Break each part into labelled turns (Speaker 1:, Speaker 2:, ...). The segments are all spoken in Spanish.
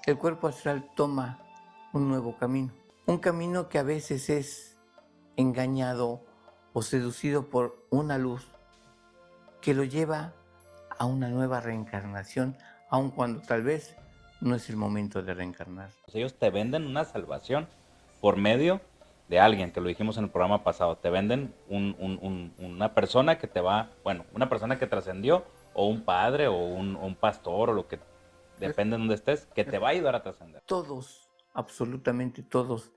Speaker 1: el cuerpo astral toma un nuevo camino. Un camino que a veces es engañado o seducido por una luz que lo lleva a una nueva reencarnación, aun cuando tal vez no es el momento de reencarnar.
Speaker 2: Ellos te venden una salvación por medio de alguien, que lo dijimos en el programa pasado. Te venden una persona que te va, bueno, una persona que trascendió, o un padre, o un pastor, o lo que depende de donde estés, que te va a ayudar a trascender.
Speaker 1: Todos, absolutamente todos,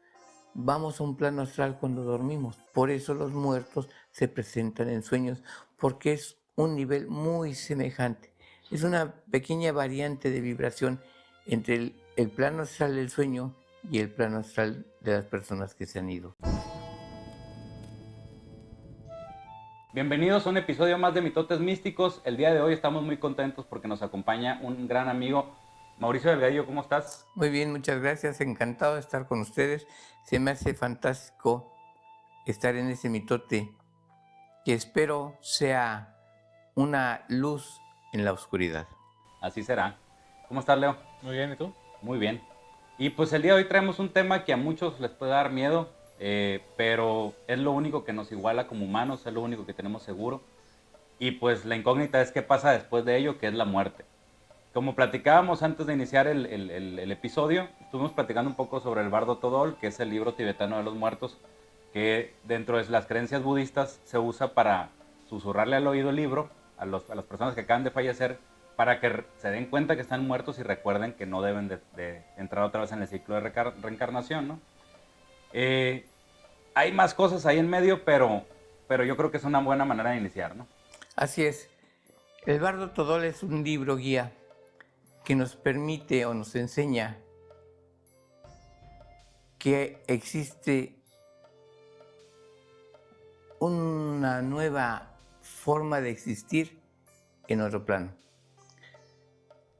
Speaker 1: vamos a un plano astral cuando dormimos. Por eso los muertos se presentan en sueños, porque es un nivel muy semejante. Es una pequeña variante de vibración entre el plano astral del sueño y el plano astral de las personas que se han ido.
Speaker 2: Bienvenidos a un episodio más de Mitotes Místicos. El día de hoy estamos muy contentos porque nos acompaña un gran amigo, Mauricio Delgadillo. ¿Cómo estás?
Speaker 1: Muy bien, muchas gracias. Encantado de estar con ustedes. Se me hace fantástico estar en ese mitote que espero sea una luz en la oscuridad.
Speaker 2: Así será. ¿Cómo estás, Leo?
Speaker 3: Muy bien, ¿y tú?
Speaker 2: Muy bien. Y pues el día de hoy traemos un tema que a muchos les puede dar miedo, pero es lo único que nos iguala como humanos, es lo único que tenemos seguro. Y pues la incógnita es qué pasa después de ello, que es la muerte. Como platicábamos antes de iniciar el episodio, estuvimos platicando un poco sobre el Bardo Todol, que es el libro tibetano de los muertos, que dentro de las creencias budistas se usa para susurrarle al oído el libro a las personas que acaban de fallecer, para que se den cuenta que están muertos y recuerden que no deben de entrar otra vez en el ciclo de reencarnación, ¿no? Hay más cosas ahí en medio, pero yo creo que es una buena manera de iniciar, ¿no?
Speaker 1: Así es. El Bardo Todol es un libro guía que nos permite o nos enseña que existe una nueva forma de existir en otro plano.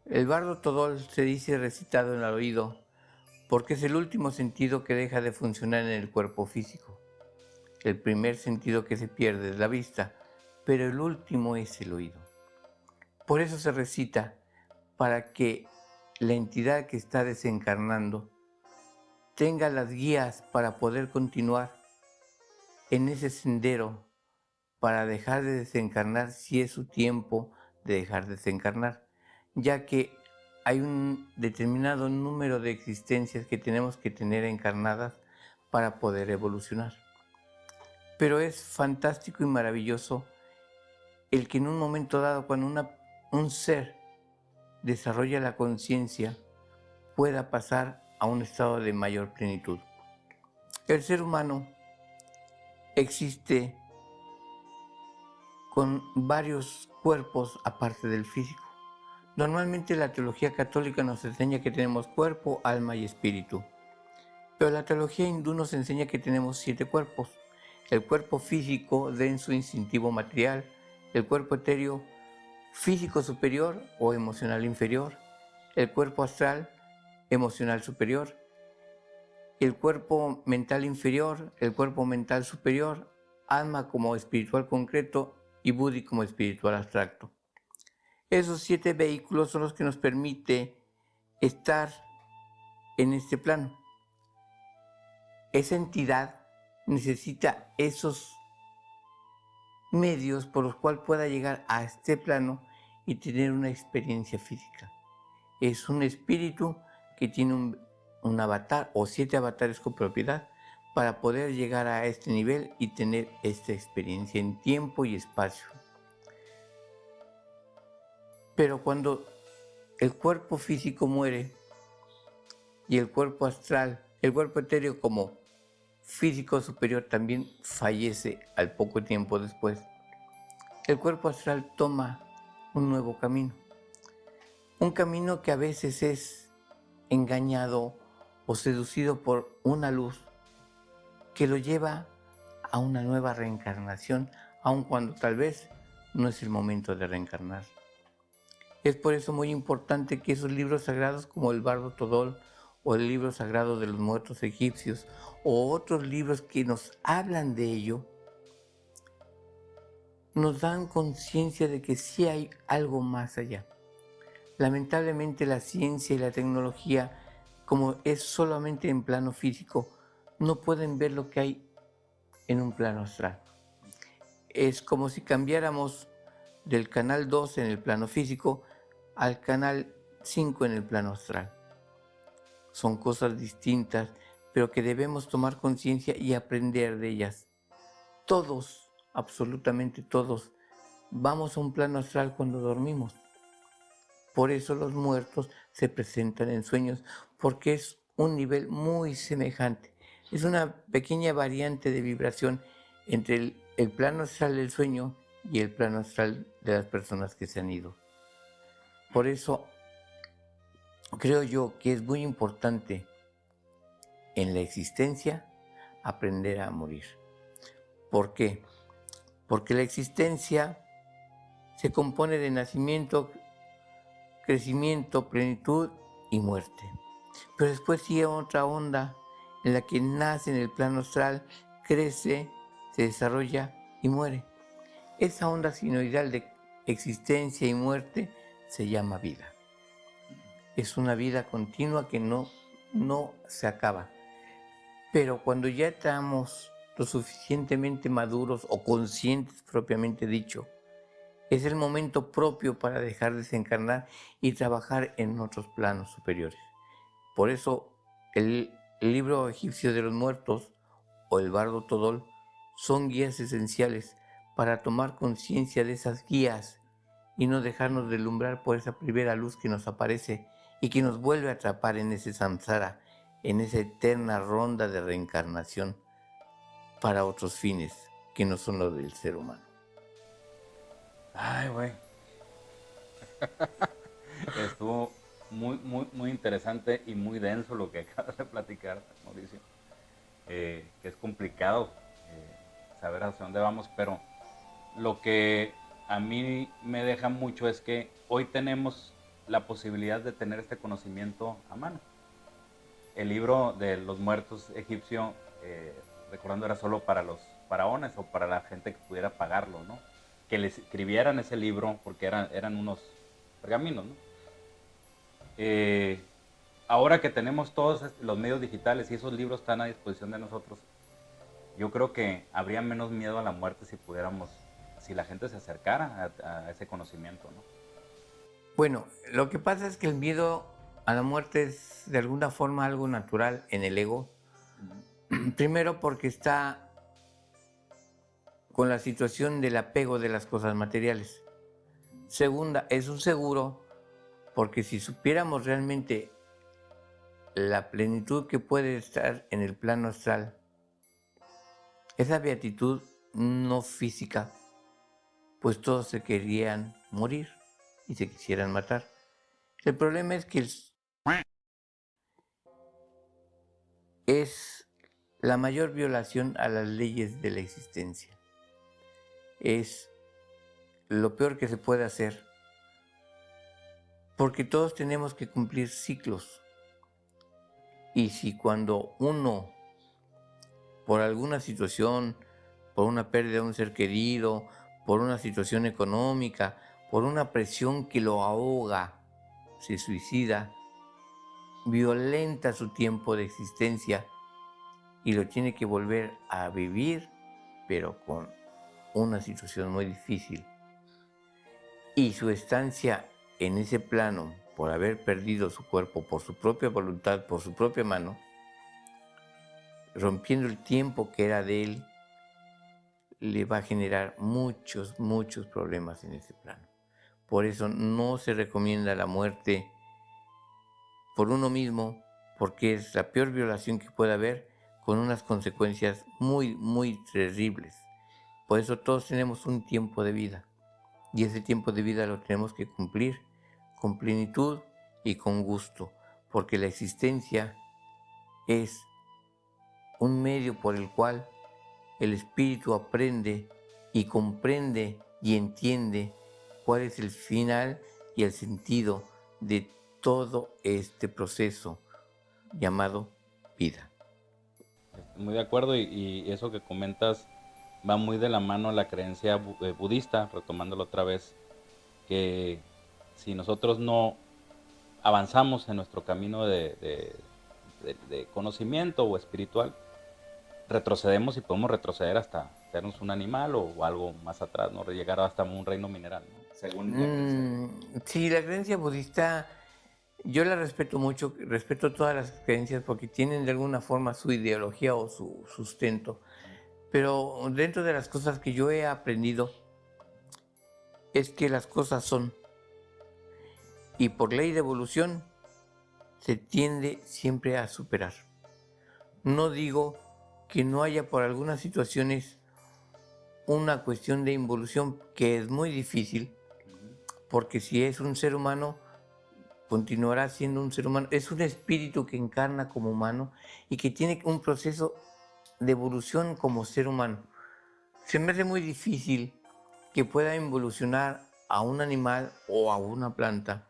Speaker 1: El Bardo Todol se dice recitado en el oído porque es el último sentido que deja de funcionar en el cuerpo físico. El primer sentido que se pierde es la vista, pero el último es el oído. Por eso se recita, para que la entidad que está desencarnando tenga las guías para poder continuar en ese sendero para dejar de desencarnar si es su tiempo de dejar de desencarnar, ya que hay un determinado número de existencias que tenemos que tener encarnadas para poder evolucionar. Pero es fantástico y maravilloso el que en un momento dado, cuando un ser desarrolla la conciencia, pueda pasar a un estado de mayor plenitud. El ser humano existe con varios cuerpos aparte del físico. Normalmente la teología católica nos enseña que tenemos cuerpo, alma y espíritu. Pero la teología hindú nos enseña que tenemos 7 cuerpos. El cuerpo físico, denso, instintivo, material. El cuerpo etéreo, físico superior o emocional inferior. El cuerpo astral, emocional superior. El cuerpo mental inferior, el cuerpo mental superior. Alma como espiritual concreto y Buddhi como espiritual abstracto. Esos 7 vehículos son los que nos permite estar en este plano. Esa entidad necesita esos medios por los cuales pueda llegar a este plano y tener una experiencia física. Es un espíritu que tiene un avatar o 7 avatares con propiedad para poder llegar a este nivel y tener esta experiencia en tiempo y espacio. Pero cuando el cuerpo físico muere y el cuerpo astral, el cuerpo etéreo como físico superior también fallece al poco tiempo después, el cuerpo astral toma un nuevo camino. Un camino que a veces es engañado o seducido por una luz que lo lleva a una nueva reencarnación, aun cuando tal vez no es el momento de reencarnar. Es por eso muy importante que esos libros sagrados como el Bardo Todol o el libro sagrado de los muertos egipcios o otros libros que nos hablan de ello, nos dan conciencia de que sí hay algo más allá. Lamentablemente la ciencia y la tecnología, como es solamente en plano físico, no pueden ver lo que hay en un plano astral. Es como si cambiáramos del canal 2 en el plano físico al canal 5 en el plano astral. Son cosas distintas, pero que debemos tomar conciencia y aprender de ellas. Todos, absolutamente todos, vamos a un plano astral cuando dormimos. Por eso los muertos se presentan en sueños, porque es un nivel muy semejante. Es una pequeña variante de vibración entre el plano astral del sueño y el plano astral de las personas que se han ido. Por eso creo yo que es muy importante en la existencia aprender a morir. ¿Por qué? Porque la existencia se compone de nacimiento, crecimiento, plenitud y muerte. Pero después sigue otra onda en la que nace en el plano astral, crece, se desarrolla y muere. Esa onda sinusoidal de existencia y muerte se llama vida. Es una vida continua que no se acaba. Pero cuando ya estamos lo suficientemente maduros o conscientes propiamente dicho, es el momento propio para dejar de desencarnar y trabajar en otros planos superiores. Por eso el libro egipcio de los muertos o el Bardo Todol son guías esenciales para tomar conciencia de esas guías y no dejarnos deslumbrar por esa primera luz que nos aparece y que nos vuelve a atrapar en ese samsara, en esa eterna ronda de reencarnación para otros fines que no son los del ser humano.
Speaker 2: Ay, güey. Estuvo muy interesante y muy denso lo que acabas de platicar, Mauricio. Que es complicado saber hacia dónde vamos, pero lo que a mí me deja mucho es que hoy tenemos la posibilidad de tener este conocimiento a mano. El libro de los muertos egipcio, recordando, era solo para los faraones o para la gente que pudiera pagarlo, ¿no? Que les escribieran ese libro porque eran unos pergaminos, ¿no? Ahora que tenemos todos los medios digitales y esos libros están a disposición de nosotros, yo creo que habría menos miedo a la muerte si la gente se acercara a ese conocimiento, ¿no?
Speaker 1: Bueno, lo que pasa es que el miedo a la muerte es de alguna forma algo natural en el ego. Primero porque está con la situación del apego de las cosas materiales. Segunda, es un seguro porque si supiéramos realmente la plenitud que puede estar en el plano astral, esa beatitud no física, pues todos se querían morir y se quisieran matar. El problema es que es la mayor violación a las leyes de la existencia. Es lo peor que se puede hacer, porque todos tenemos que cumplir ciclos. Y si cuando uno, por alguna situación, por una pérdida de un ser querido, por una situación económica, por una presión que lo ahoga, se suicida, violenta su tiempo de existencia y lo tiene que volver a vivir, pero con una situación muy difícil. Y su estancia en ese plano, por haber perdido su cuerpo por su propia voluntad, por su propia mano, rompiendo el tiempo que era de él, le va a generar muchos problemas en ese plano. Por eso no se recomienda la muerte por uno mismo, porque es la peor violación que puede haber, con unas consecuencias muy terribles. Por eso todos tenemos un tiempo de vida, y ese tiempo de vida lo tenemos que cumplir con plenitud y con gusto, porque la existencia es un medio por el cual el espíritu aprende y comprende y entiende cuál es el final y el sentido de todo este proceso llamado vida.
Speaker 2: Estoy muy de acuerdo y eso que comentas va muy de la mano a la creencia budista, retomándolo otra vez, que si nosotros no avanzamos en nuestro camino de conocimiento o espiritual, retrocedemos y podemos retroceder hasta sernos un animal o algo más atrás, ¿no? Llegar hasta un reino mineral, ¿no? Según la creencia.
Speaker 1: Sí, la creencia budista, yo la respeto mucho, respeto todas las creencias porque tienen de alguna forma su ideología o su sustento. Pero dentro de las cosas que yo he aprendido es que las cosas son, y por ley de evolución se tiende siempre a superar. No digo que no haya por algunas situaciones una cuestión de involución que es muy difícil, porque si es un ser humano, continuará siendo un ser humano. Es un espíritu que encarna como humano y que tiene un proceso de evolución como ser humano. Se me hace muy difícil que pueda involucionar a un animal o a una planta,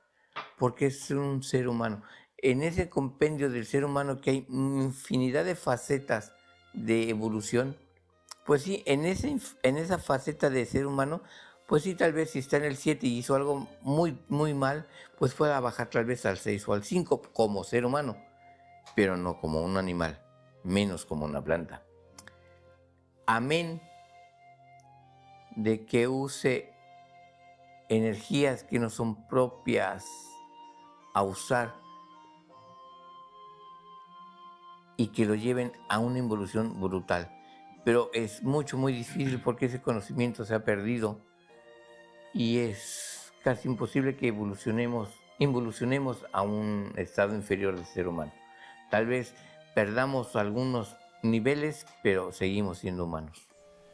Speaker 1: porque es un ser humano. En ese compendio del ser humano que hay infinidad de facetas de evolución, pues sí, en esa faceta de ser humano, pues sí, tal vez si está en el 7 y hizo algo muy, muy mal, pues pueda bajar tal vez al 6 o al 5 como ser humano, pero no como un animal, menos como una planta. Amén de que use energías que no son propias a usar y que lo lleven a una involución brutal. Pero es mucho, muy difícil porque ese conocimiento se ha perdido y es casi imposible que involucionemos a un estado inferior del ser humano. Tal vez perdamos algunos niveles, pero seguimos siendo humanos.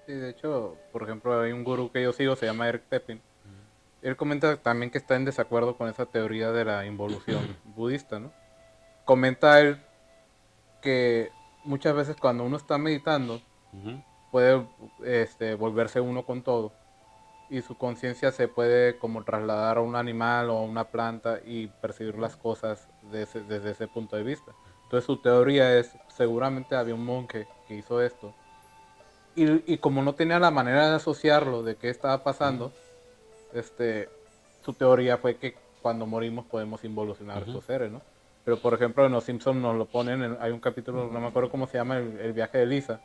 Speaker 3: Sí, de hecho, por ejemplo, hay un gurú que yo sigo, se llama Eric Pepin. Él comenta también que está en desacuerdo con esa teoría de la involución budista, ¿no? Comenta él que muchas veces cuando uno está meditando puede volverse uno con todo y su conciencia se puede como trasladar a un animal o a una planta y percibir las cosas desde ese punto de vista. Entonces su teoría es, seguramente había un monje que hizo esto y como no tenía la manera de asociarlo de qué estaba pasando, su teoría fue que cuando morimos podemos involucionar a estos seres, ¿no? Pero por ejemplo en Los Simpsons nos lo ponen, hay un capítulo, no me acuerdo cómo se llama, el viaje de Lisa,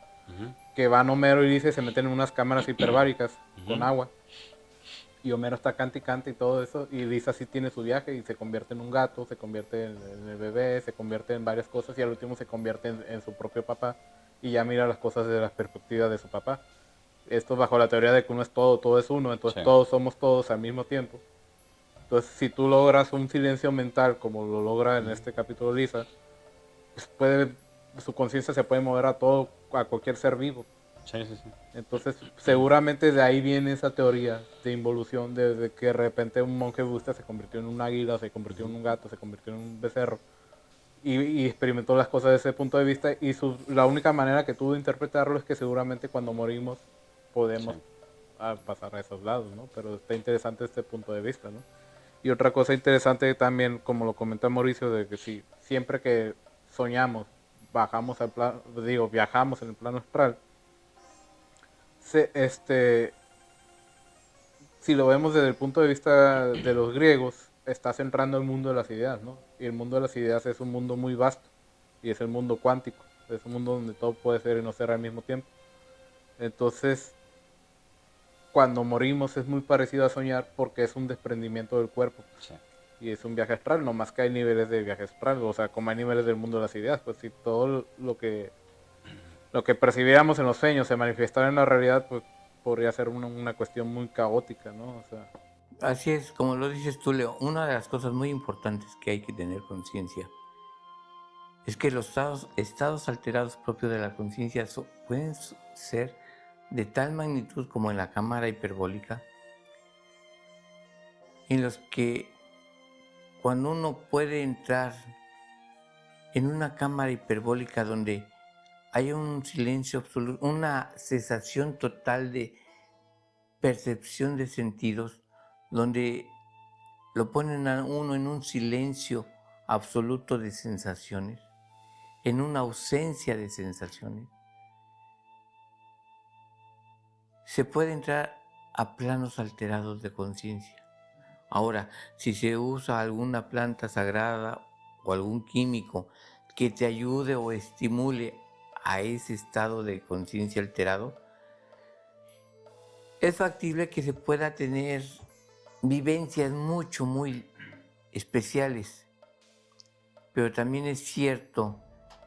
Speaker 3: que van Homero y Lisa y se meten en unas cámaras hiperbáricas con agua. Y Homero está cante y cante y todo eso, y Lisa sí tiene su viaje y se convierte en un gato, se convierte en el bebé, se convierte en varias cosas y al último se convierte en su propio papá y ya mira las cosas desde la perspectiva de su papá. Esto bajo la teoría de que uno es todo es uno, entonces
Speaker 2: Sí.
Speaker 3: todos somos todos al mismo tiempo. Entonces si tú logras un silencio mental como lo logra en este capítulo Lisa, pues su conciencia se puede mover a cualquier ser vivo.
Speaker 2: Sí, sí, sí.
Speaker 3: Entonces, seguramente de ahí viene esa teoría de involución, de que de repente un monje budista se convirtió en un águila, se convirtió en un gato, se convirtió en un becerro y experimentó las cosas desde ese punto de vista. Y la única manera que tuvo de interpretarlo es que seguramente cuando morimos podemos pasar a esos lados, ¿no? Pero está interesante este punto de vista, ¿no? Y otra cosa interesante también, como lo comentó Mauricio, de que si siempre que soñamos, viajamos en el plano astral, si lo vemos desde el punto de vista de los griegos, está centrando el mundo de las ideas, ¿no? Y el mundo de las ideas es un mundo muy vasto y es el mundo cuántico, es un mundo donde todo puede ser y no ser al mismo tiempo. Entonces, cuando morimos es muy parecido a soñar porque es un desprendimiento del cuerpo.
Speaker 2: Sí.
Speaker 3: Y es un viaje astral, no más que hay niveles de viaje astral, o sea, como hay niveles del mundo de las ideas, pues si todo lo que percibiéramos en los sueños se manifestara en la realidad, pues podría ser una cuestión muy caótica, ¿no? O sea,
Speaker 1: Así es, como lo dices tú, Leo, una de las cosas muy importantes que hay que tener conciencia es que los estados alterados propios de la conciencia pueden ser de tal magnitud como en la cámara hiperbólica, en los que cuando uno puede entrar en una cámara hiperbólica donde hay un silencio absoluto, una cesación total de percepción de sentidos, donde lo ponen a uno en un silencio absoluto de sensaciones, en una ausencia de sensaciones, se puede entrar a planos alterados de conciencia, Ahora, si se usa alguna planta sagrada o algún químico que te ayude o estimule a ese estado de conciencia alterado, es factible que se pueda tener vivencias muy especiales, pero también es cierto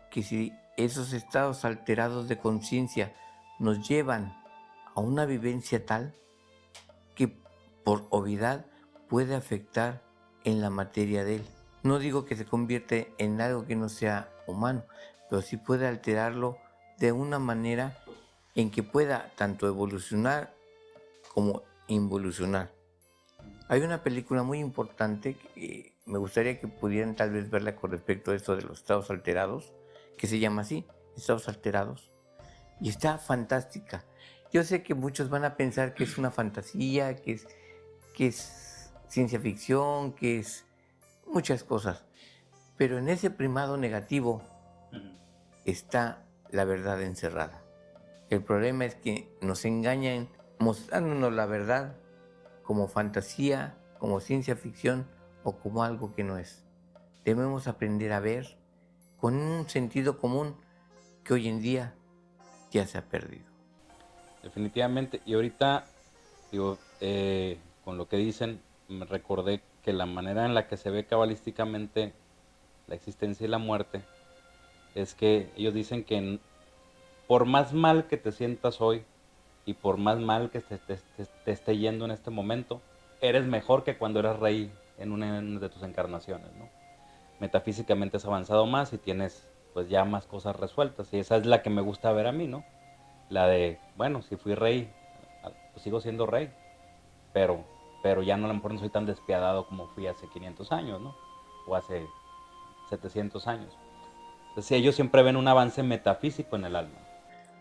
Speaker 1: que si esos estados alterados de conciencia nos llevan a una vivencia tal que por obviedad puede afectar en la materia de él. No digo que se convierte en algo que no sea humano, pero sí puede alterarlo de una manera en que pueda tanto evolucionar como involucionar. Hay una película muy importante que me gustaría que pudieran tal vez verla con respecto a esto de los estados alterados, que se llama así, estados alterados, y está fantástica. Yo sé que muchos van a pensar que es una fantasía, que es ciencia ficción, que es muchas cosas, pero en ese primado negativo está la verdad encerrada. El problema es que nos engañan mostrándonos la verdad como fantasía, como ciencia ficción o como algo que no es. Debemos aprender a ver con un sentido común que hoy en día ya se ha perdido.
Speaker 2: Definitivamente. Y ahorita, digo, con lo que dicen, me recordé que la manera en la que se ve cabalísticamente la existencia y la muerte es que ellos dicen que por más mal que te sientas hoy y por más mal que te esté yendo en este momento, eres mejor que cuando eras rey en una de tus encarnaciones, ¿no? Metafísicamente has avanzado más y tienes pues ya más cosas resueltas, y esa es la que me gusta ver a mí, ¿no? La de, bueno, si fui rey, pues sigo siendo rey, pero, pero ya no, a lo mejor no soy tan despiadado como fui hace 500 años, ¿no? O hace 700 años. Entonces ellos siempre ven un avance metafísico en el alma.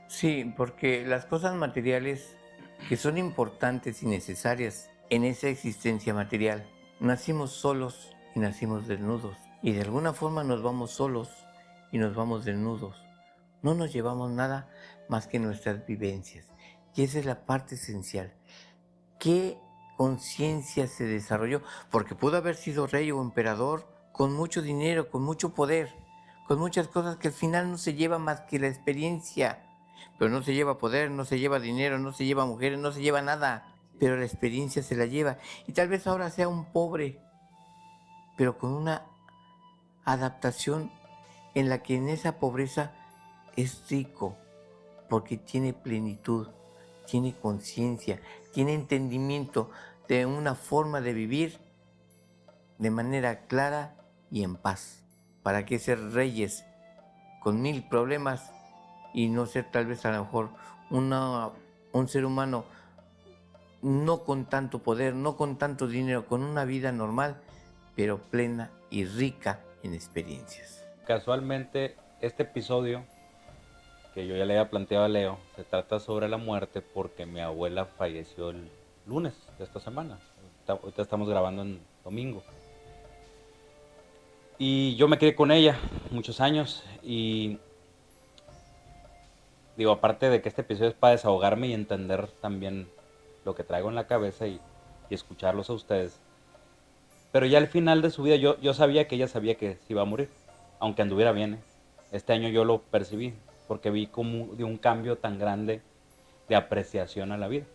Speaker 1: Sí, porque las cosas materiales que son importantes y necesarias en esa existencia material, nacimos solos y nacimos desnudos. Y de alguna forma nos vamos solos y nos vamos desnudos. No nos llevamos nada más que nuestras vivencias. Y esa es la parte esencial. ¿Qué conciencia se desarrolló? Porque pudo haber sido rey o emperador con mucho dinero, con mucho poder, con muchas cosas que al final no se lleva más que la experiencia. Pero no se lleva poder, no se lleva dinero, no se lleva mujeres, no se lleva nada. Pero la experiencia se la lleva. Y tal vez ahora sea un pobre, pero con una adaptación en la que en esa pobreza es rico, porque tiene plenitud, tiene conciencia, tiene entendimiento de una forma de vivir de manera clara y en paz. ¿Para qué ser reyes con 1000 problemas y no ser tal vez a lo mejor un ser humano no con tanto poder, no con tanto dinero, con una vida normal, pero plena y rica en experiencias?
Speaker 2: Casualmente, este episodio que yo ya le había planteado a Leo, se trata sobre la muerte porque mi abuela falleció el lunes de esta semana. Ahorita estamos grabando en domingo. Y yo me crié con ella muchos años y digo, aparte de que este episodio es para desahogarme y entender también lo que traigo en la cabeza y escucharlos a ustedes. Pero ya al final de su vida yo sabía que ella sabía que se iba a morir, aunque anduviera bien, ¿eh? Este año yo lo percibí porque vi como de un cambio tan grande de apreciación a la vida.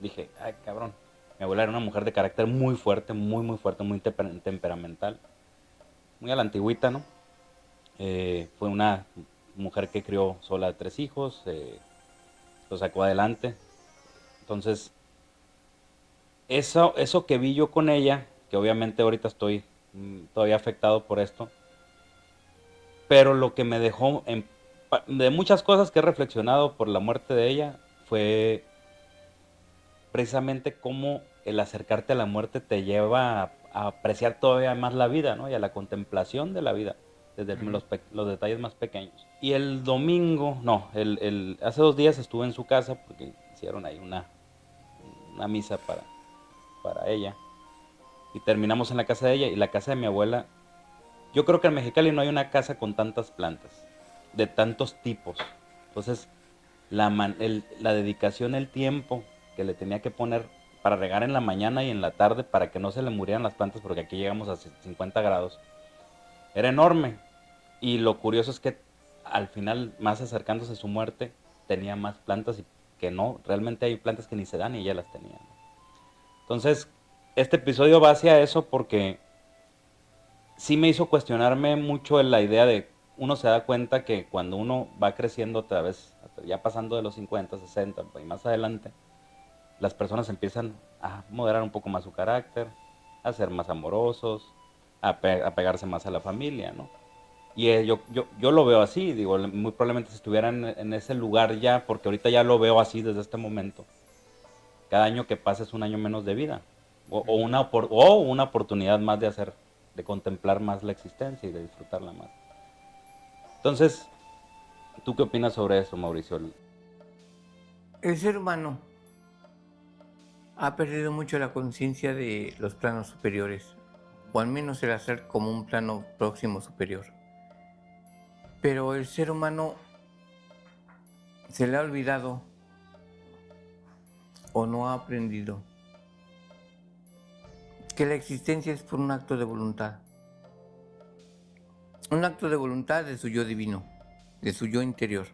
Speaker 2: Dije, ay cabrón, mi abuela era una mujer de carácter muy fuerte, muy fuerte, muy temperamental, muy a la antigüita, ¿no? Fue una mujer que crió sola a 3 hijos, lo sacó adelante. Entonces, eso que vi yo con ella, que obviamente ahorita estoy todavía afectado por esto, pero lo que me dejó, de muchas cosas que he reflexionado por la muerte de ella, fue precisamente cómo el acercarte a la muerte te lleva a apreciar todavía más la vida, ¿no? Y a la contemplación de la vida, desde los detalles más pequeños. Y el domingo, no, hace 2 días estuve en su casa porque hicieron ahí una misa para ella. Y terminamos en la casa de ella y la casa de mi abuela. Yo creo que en Mexicali no hay una casa con tantas plantas, de tantos tipos. Entonces, la dedicación, el tiempo que le tenía que poner para regar en la mañana y en la tarde para que no se le murieran las plantas, porque aquí llegamos a 50 grados. Era enorme. Y lo curioso es que al final, más acercándose a su muerte, tenía más plantas y que no, realmente hay plantas que ni se dan y ella las tenía. Entonces, este episodio va hacia eso porque sí me hizo cuestionarme mucho la idea de, uno se da cuenta que cuando uno va creciendo otra vez, ya pasando de los 50, 60 y más adelante, las personas empiezan a moderar un poco más su carácter, a ser más amorosos, a pegarse más a la familia, ¿no? Y yo lo veo así, digo, muy probablemente si estuviera en ese lugar ya, porque ahorita ya lo veo así desde este momento, cada año que pasa es un año menos de vida, o una oportunidad más de hacer, de contemplar más la existencia y de disfrutarla más. Entonces, ¿tú qué opinas sobre eso, Mauricio?
Speaker 1: El ser humano ha perdido mucho la conciencia de los planos superiores, o al menos el hacer como un plano próximo superior. Pero el ser humano se le ha olvidado o no ha aprendido que la existencia es por un acto de voluntad. Un acto de voluntad de su yo divino, de su yo interior,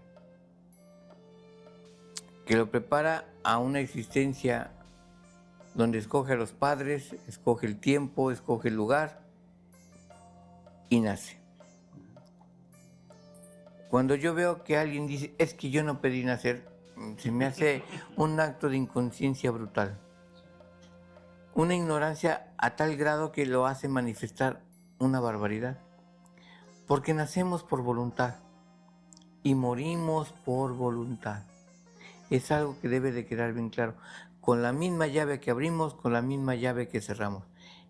Speaker 1: que lo prepara a una existencia donde escoge a los padres, escoge el tiempo, escoge el lugar y nace. Cuando yo veo que alguien dice, es que yo no pedí nacer, se me hace un acto de inconsciencia brutal. Una ignorancia a tal grado que lo hace manifestar una barbaridad. Porque nacemos por voluntad y morimos por voluntad. Es algo que debe de quedar bien claro. Con la misma llave que abrimos, con la misma llave que cerramos.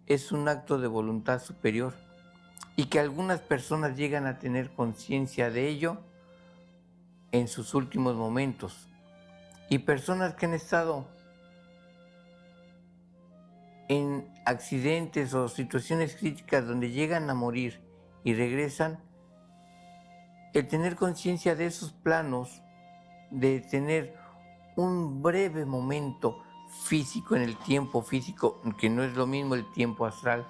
Speaker 1: Es un acto de voluntad superior y que algunas personas llegan a tener conciencia de ello en sus últimos momentos. Y personas que han estado en accidentes o situaciones críticas donde llegan a morir y regresan, el tener conciencia de esos planos, de tener un breve momento físico en el tiempo físico, que no es lo mismo el tiempo astral,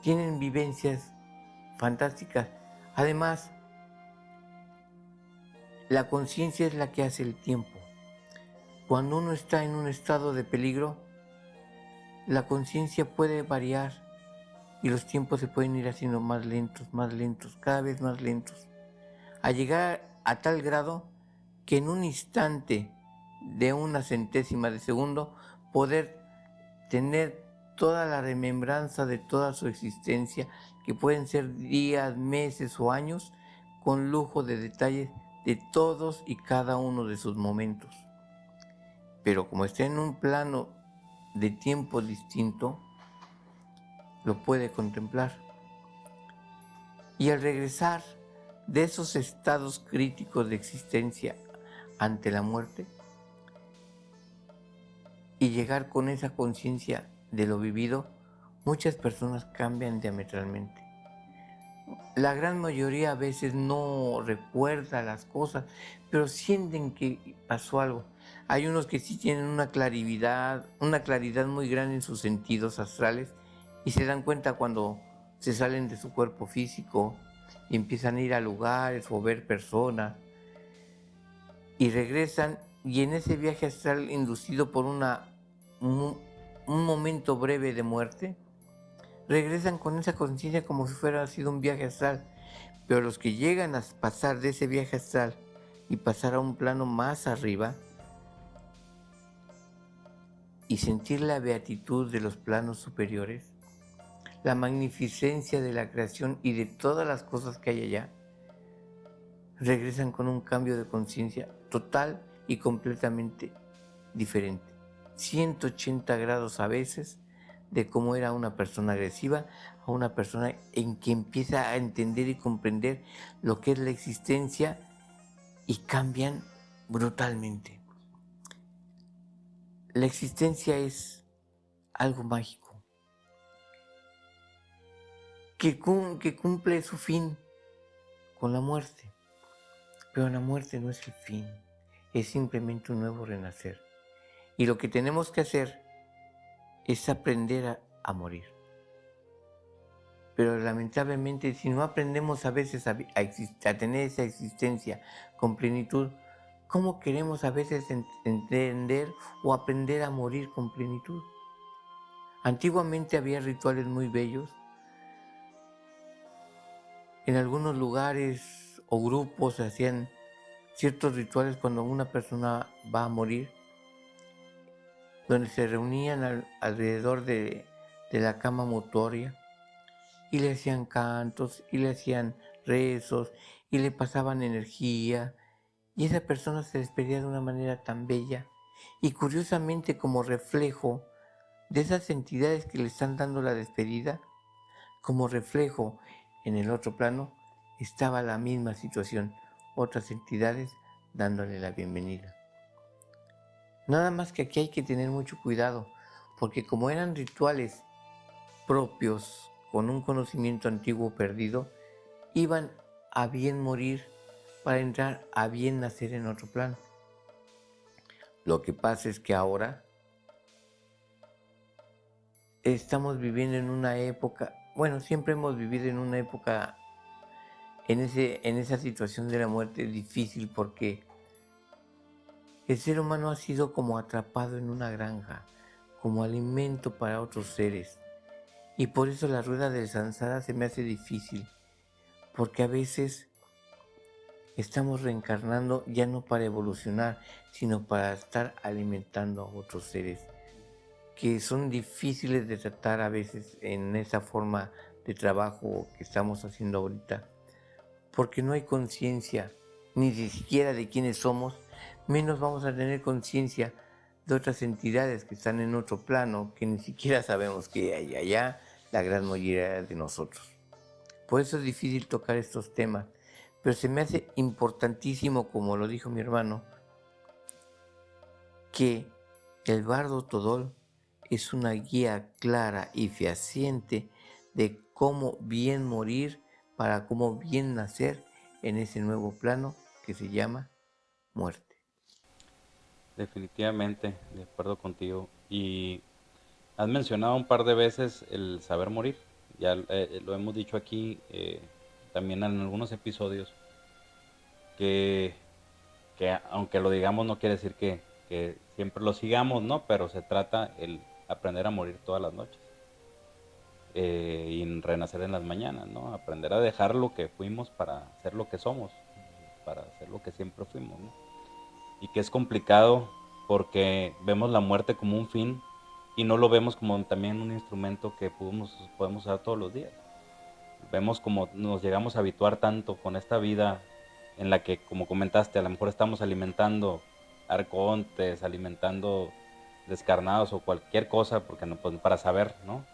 Speaker 1: tienen vivencias fantásticas. Además, la conciencia es la que hace el tiempo. Cuando uno está en un estado de peligro, la conciencia puede variar y los tiempos se pueden ir haciendo más lentos, cada vez más lentos, a llegar a tal grado que en un instante de una centésima de segundo poder tener toda la remembranza de toda su existencia, que pueden ser días, meses o años, con lujo de detalles de todos y cada uno de sus momentos. Pero como está en un plano de tiempo distinto, lo puede contemplar. Y al regresar de esos estados críticos de existencia ante la muerte y llegar con esa conciencia de lo vivido, muchas personas cambian diametralmente. La gran mayoría a veces no recuerda las cosas, pero sienten que pasó algo. Hay unos que sí tienen una claridad muy grande en sus sentidos astrales y se dan cuenta cuando se salen de su cuerpo físico y empiezan a ir a lugares o ver personas y regresan, y en ese viaje astral inducido por un momento breve de muerte, regresan con esa conciencia como si fuera sido un viaje astral. Pero los que llegan a pasar de ese viaje astral y pasar a un plano más arriba y sentir la beatitud de los planos superiores, la magnificencia de la creación y de todas las cosas que hay allá, regresan con un cambio de conciencia total y completamente diferente. 180 grados a veces de cómo era una persona agresiva a una persona en que empieza a entender y comprender lo que es la existencia y cambian brutalmente. La existencia es algo mágico que cumple su fin con la muerte. Pero la muerte no es el fin, es simplemente un nuevo renacer. Y lo que tenemos que hacer es aprender a morir. Pero lamentablemente, si no aprendemos a veces a tener esa existencia con plenitud, ¿cómo queremos a veces entender o aprender a morir con plenitud? Antiguamente había rituales muy bellos. En algunos lugares o grupos hacían ciertos rituales cuando una persona va a morir, donde se reunían alrededor de la cama mortuoria y le hacían cantos y le hacían rezos y le pasaban energía, y esa persona se despedía de una manera tan bella, y curiosamente, como reflejo de esas entidades que le están dando la despedida, como reflejo en el otro plano estaba la misma situación, otras entidades dándole la bienvenida. Nada más que aquí hay que tener mucho cuidado, porque como eran rituales propios con un conocimiento antiguo perdido, iban a bien morir para entrar a bien nacer en otro plano. Lo que pasa es que ahora estamos viviendo en una época, bueno, siempre hemos vivido en una época, en esa situación de la muerte difícil, porque el ser humano ha sido como atrapado en una granja, como alimento para otros seres. Y por eso la rueda del samsara se me hace difícil, porque a veces estamos reencarnando ya no para evolucionar, sino para estar alimentando a otros seres, que son difíciles de tratar a veces en esa forma de trabajo que estamos haciendo ahorita, porque no hay conciencia ni siquiera de quiénes somos, menos vamos a tener conciencia de otras entidades que están en otro plano, que ni siquiera sabemos que hay allá, la gran mayoría de nosotros. Por eso es difícil tocar estos temas, pero se me hace importantísimo, como lo dijo mi hermano, que el bardo Todol es una guía clara y fehaciente de cómo bien morir para cómo bien nacer en ese nuevo plano que se llama muerte.
Speaker 2: Definitivamente, de acuerdo contigo. Y has mencionado un par de veces el saber morir. Ya lo hemos dicho aquí también en algunos episodios, que, que aunque lo digamos no quiere decir que siempre lo sigamos, ¿no? Pero se trata el aprender a morir todas las noches y renacer en las mañanas, ¿no? Aprender a dejar lo que fuimos para ser lo que somos, para ser lo que siempre fuimos, ¿no? Y que es complicado porque vemos la muerte como un fin y no lo vemos como también un instrumento que podemos usar todos los días. Vemos como nos llegamos a habituar tanto con esta vida en la que, como comentaste, a lo mejor estamos alimentando arcontes, alimentando descarnados o cualquier cosa, porque no, pues, para saber, ¿no?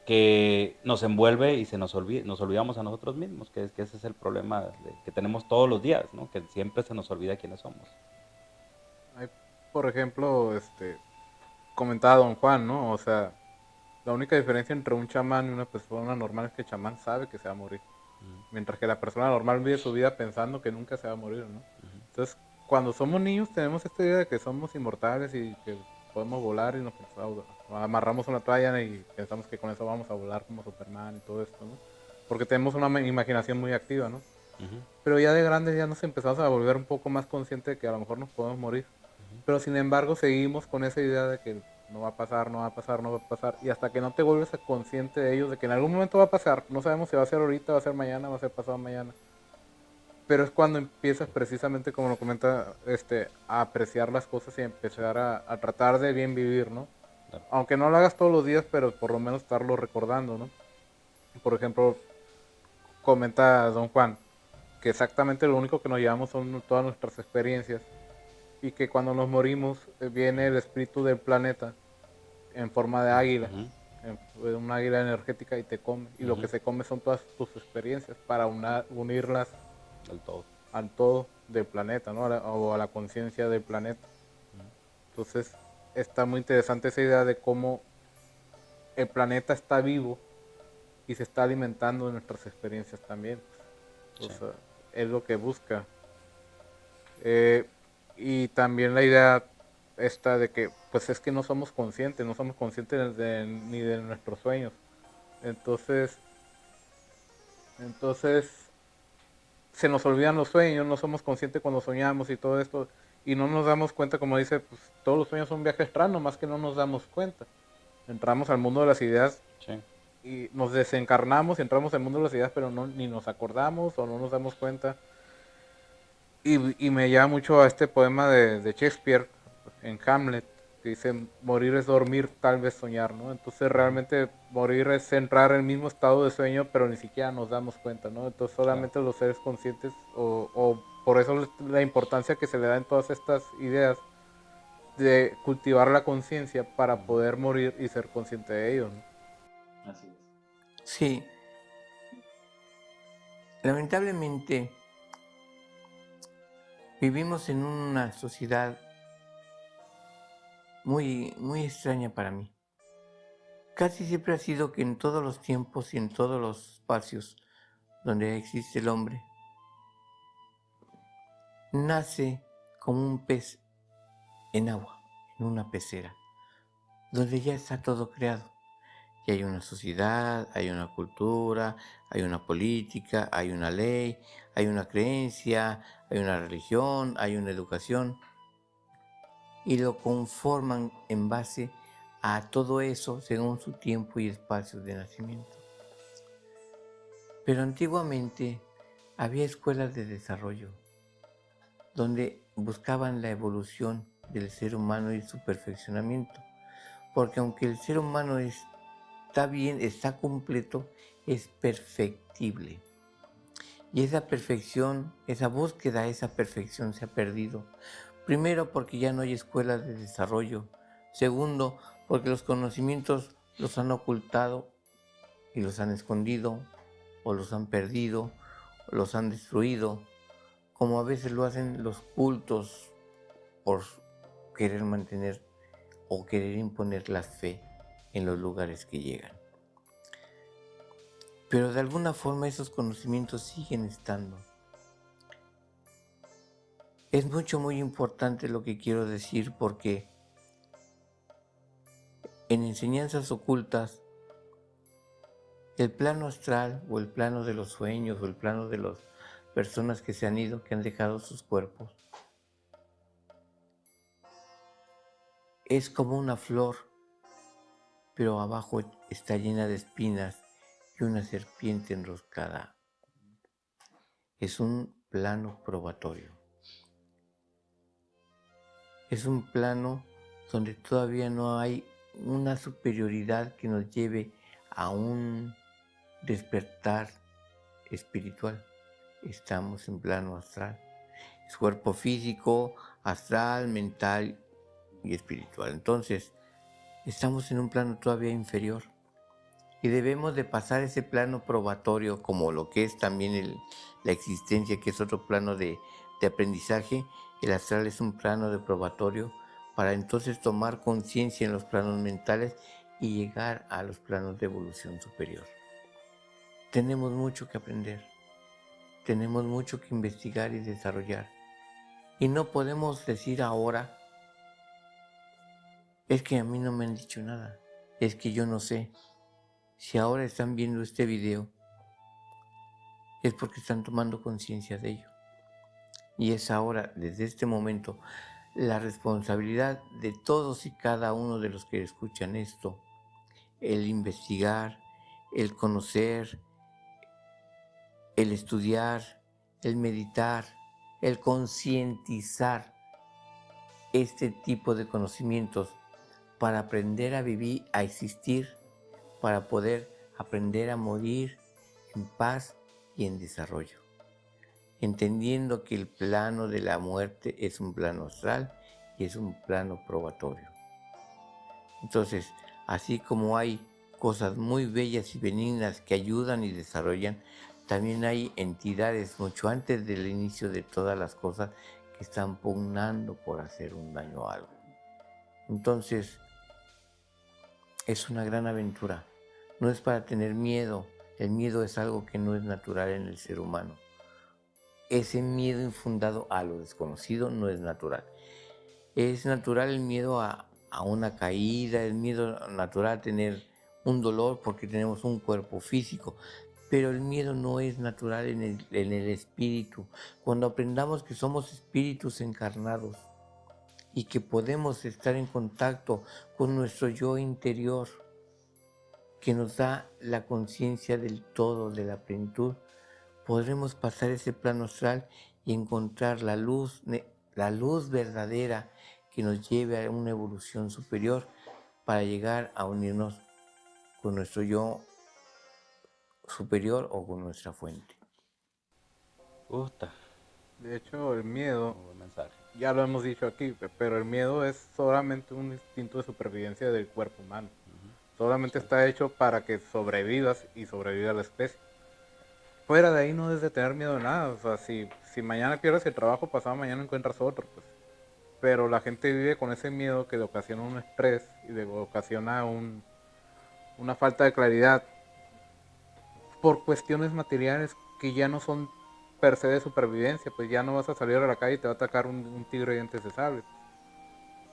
Speaker 2: Que nos envuelve y nos olvidamos a nosotros mismos, que ese es el problema que tenemos todos los días, ¿no? Que siempre se nos olvida quiénes somos.
Speaker 3: Hay, por ejemplo, comentaba Don Juan, ¿no? O sea, la única diferencia entre un chamán y una persona normal es que el chamán sabe que se va a morir. Mientras que la persona normal vive su vida pensando que nunca se va a morir, ¿no? Entonces, cuando somos niños tenemos esta idea de que somos inmortales y que podemos volar y nos amarramos una toalla y pensamos que con eso vamos a volar como Superman y todo esto, ¿no? Porque tenemos una imaginación muy activa, ¿no? Pero ya de grandes ya nos empezamos a volver un poco más conscientes de que a lo mejor nos podemos morir. Pero sin embargo seguimos con esa idea de que no va a pasar, no va a pasar, no va a pasar. Y hasta que no te vuelves consciente de ellos, de que en algún momento va a pasar. No sabemos si va a ser ahorita, va a ser mañana, va a ser pasado mañana. Pero es cuando empiezas precisamente, como lo comenta, a apreciar las cosas y a empezar a tratar de bien vivir, ¿no?
Speaker 2: Claro.
Speaker 3: Aunque no lo hagas todos los días, pero por lo menos estarlo recordando, ¿no? Por ejemplo, comenta Don Juan que exactamente lo único que nos llevamos son todas nuestras experiencias y que cuando nos morimos viene el espíritu del planeta en forma de águila, en una águila energética y te come. Y lo que se come son todas tus experiencias para unirlas al todo del planeta, ¿no? O a la conciencia del planeta. Entonces está muy interesante esa idea de cómo el planeta está vivo y se está alimentando de nuestras experiencias también. O sea, es lo que busca. Y también la idea esta de que, pues es que no somos conscientes ni de nuestros sueños. Entonces, entonces se nos olvidan los sueños, no somos conscientes cuando soñamos y todo esto, y no nos damos cuenta, como dice, pues todos los sueños son viajes astrales, más que no nos damos cuenta. Entramos al mundo de las ideas
Speaker 2: Sí.
Speaker 3: y nos desencarnamos y entramos al mundo de las ideas, pero no, ni nos acordamos o no nos damos cuenta. Y me llama mucho a este poema de Shakespeare en Hamlet, que dice, morir es dormir, tal vez soñar, ¿no? Entonces realmente morir es entrar en el mismo estado de sueño, pero ni siquiera nos damos cuenta, ¿no? Entonces
Speaker 2: Claro.
Speaker 3: solamente los seres conscientes, o por eso la importancia que se le da en todas estas ideas de cultivar la conciencia para poder morir y ser consciente de ello, ¿no?
Speaker 2: Así es.
Speaker 1: Sí, lamentablemente vivimos en una sociedad muy extraña para mí. Casi siempre ha sido que en todos los tiempos y en todos los espacios donde existe el hombre, nace como un pez en agua, en una pecera, donde ya está todo creado. Y hay una sociedad, hay una cultura, hay una política, hay una ley, hay una creencia, hay una religión, hay una educación, y lo conforman en base a todo eso según su tiempo y espacio de nacimiento. Pero antiguamente había escuelas de desarrollo donde buscaban la evolución del ser humano y su perfeccionamiento, porque aunque el ser humano está bien, está completo, es perfectible. Y esa perfección, esa búsqueda, esa perfección se ha perdido. Primero, porque ya no hay escuelas de desarrollo. Segundo, porque los conocimientos los han ocultado y los han escondido, o los han perdido, o los han destruido, como a veces lo hacen los cultos por querer mantener o querer imponer la fe en los lugares que llegan. Pero de alguna forma esos conocimientos siguen estando. Es muy importante lo que quiero decir, porque en enseñanzas ocultas, el plano astral o el plano de los sueños o el plano de las personas que se han ido, que han dejado sus cuerpos, es como una flor, pero abajo está llena de espinas y una serpiente enroscada. Es un plano probatorio. Es un plano donde todavía no hay una superioridad que nos lleve a un despertar espiritual. Estamos en plano astral. Es cuerpo físico, astral, mental y espiritual. Entonces, estamos en un plano todavía inferior. Y debemos de pasar ese plano probatorio, como lo que es también la existencia, que es otro plano de aprendizaje. El astral es un plano de probatorio para entonces tomar conciencia en los planos mentales y llegar a los planos de evolución superior. Tenemos mucho que aprender, tenemos mucho que investigar y desarrollar. Y no podemos decir ahora, es que a mí no me han dicho nada, es que yo no sé. Si ahora están viendo este video, es porque están tomando conciencia de ello. Y es ahora, desde este momento, la responsabilidad de todos y cada uno de los que escuchan esto, el investigar, el conocer, el estudiar, el meditar, el concientizar este tipo de conocimientos para aprender a vivir, a existir, para poder aprender a morir en paz y en desarrollo, entendiendo que el plano de la muerte es un plano astral y es un plano probatorio. Entonces, así como hay cosas muy bellas y benignas que ayudan y desarrollan, también hay entidades mucho antes del inicio de todas las cosas que están pugnando por hacer un daño a algo. Entonces, es una gran aventura. No es para tener miedo. El miedo es algo que no es natural en el ser humano. ese miedo infundado a lo desconocido no es natural. Es natural el miedo a una caída, el miedo natural a tener un dolor porque tenemos un cuerpo físico, pero el miedo no es natural en el espíritu. Cuando aprendamos que somos espíritus encarnados y que podemos estar en contacto con nuestro yo interior, que nos da la conciencia del todo, de la plenitud, podremos pasar ese plano astral y encontrar la luz verdadera que nos lleve a una evolución superior para llegar a unirnos con nuestro yo superior o con nuestra fuente.
Speaker 2: Puta,
Speaker 3: De hecho, el miedo,
Speaker 2: muy buen mensaje.
Speaker 3: ya lo hemos dicho aquí, pero el miedo es solamente un instinto de supervivencia del cuerpo humano. Solamente está hecho para que sobrevivas y sobreviva la especie. Fuera de ahí no debes de tener miedo de nada. O sea, si mañana pierdes el trabajo, pasado mañana encuentras otro, pues. Pero la gente vive con ese miedo que le ocasiona un estrés y le ocasiona una falta de claridad por cuestiones materiales que ya no son per se de supervivencia. Pues ya no vas a salir a la calle y te va a atacar un tigre de dientes de sable.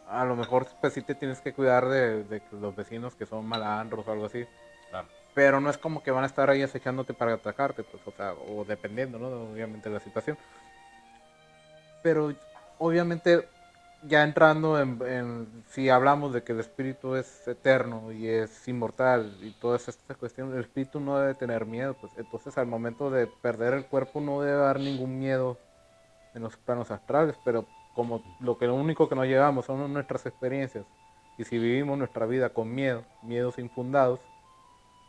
Speaker 3: A lo mejor pues sí te tienes que cuidar de los vecinos que son malandros o algo así.
Speaker 2: Claro.
Speaker 3: Pero no es como que van a estar ahí acechándote para atacarte, pues, o sea, o dependiendo, ¿no? Obviamente de la situación. Pero obviamente ya entrando si hablamos de que el espíritu es eterno y es inmortal y todas estas cuestiones, el espíritu no debe tener miedo, pues entonces al momento de perder el cuerpo no debe dar ningún miedo en los planos astrales, pero como lo único que nos llevamos son nuestras experiencias y si vivimos nuestra vida con miedos infundados,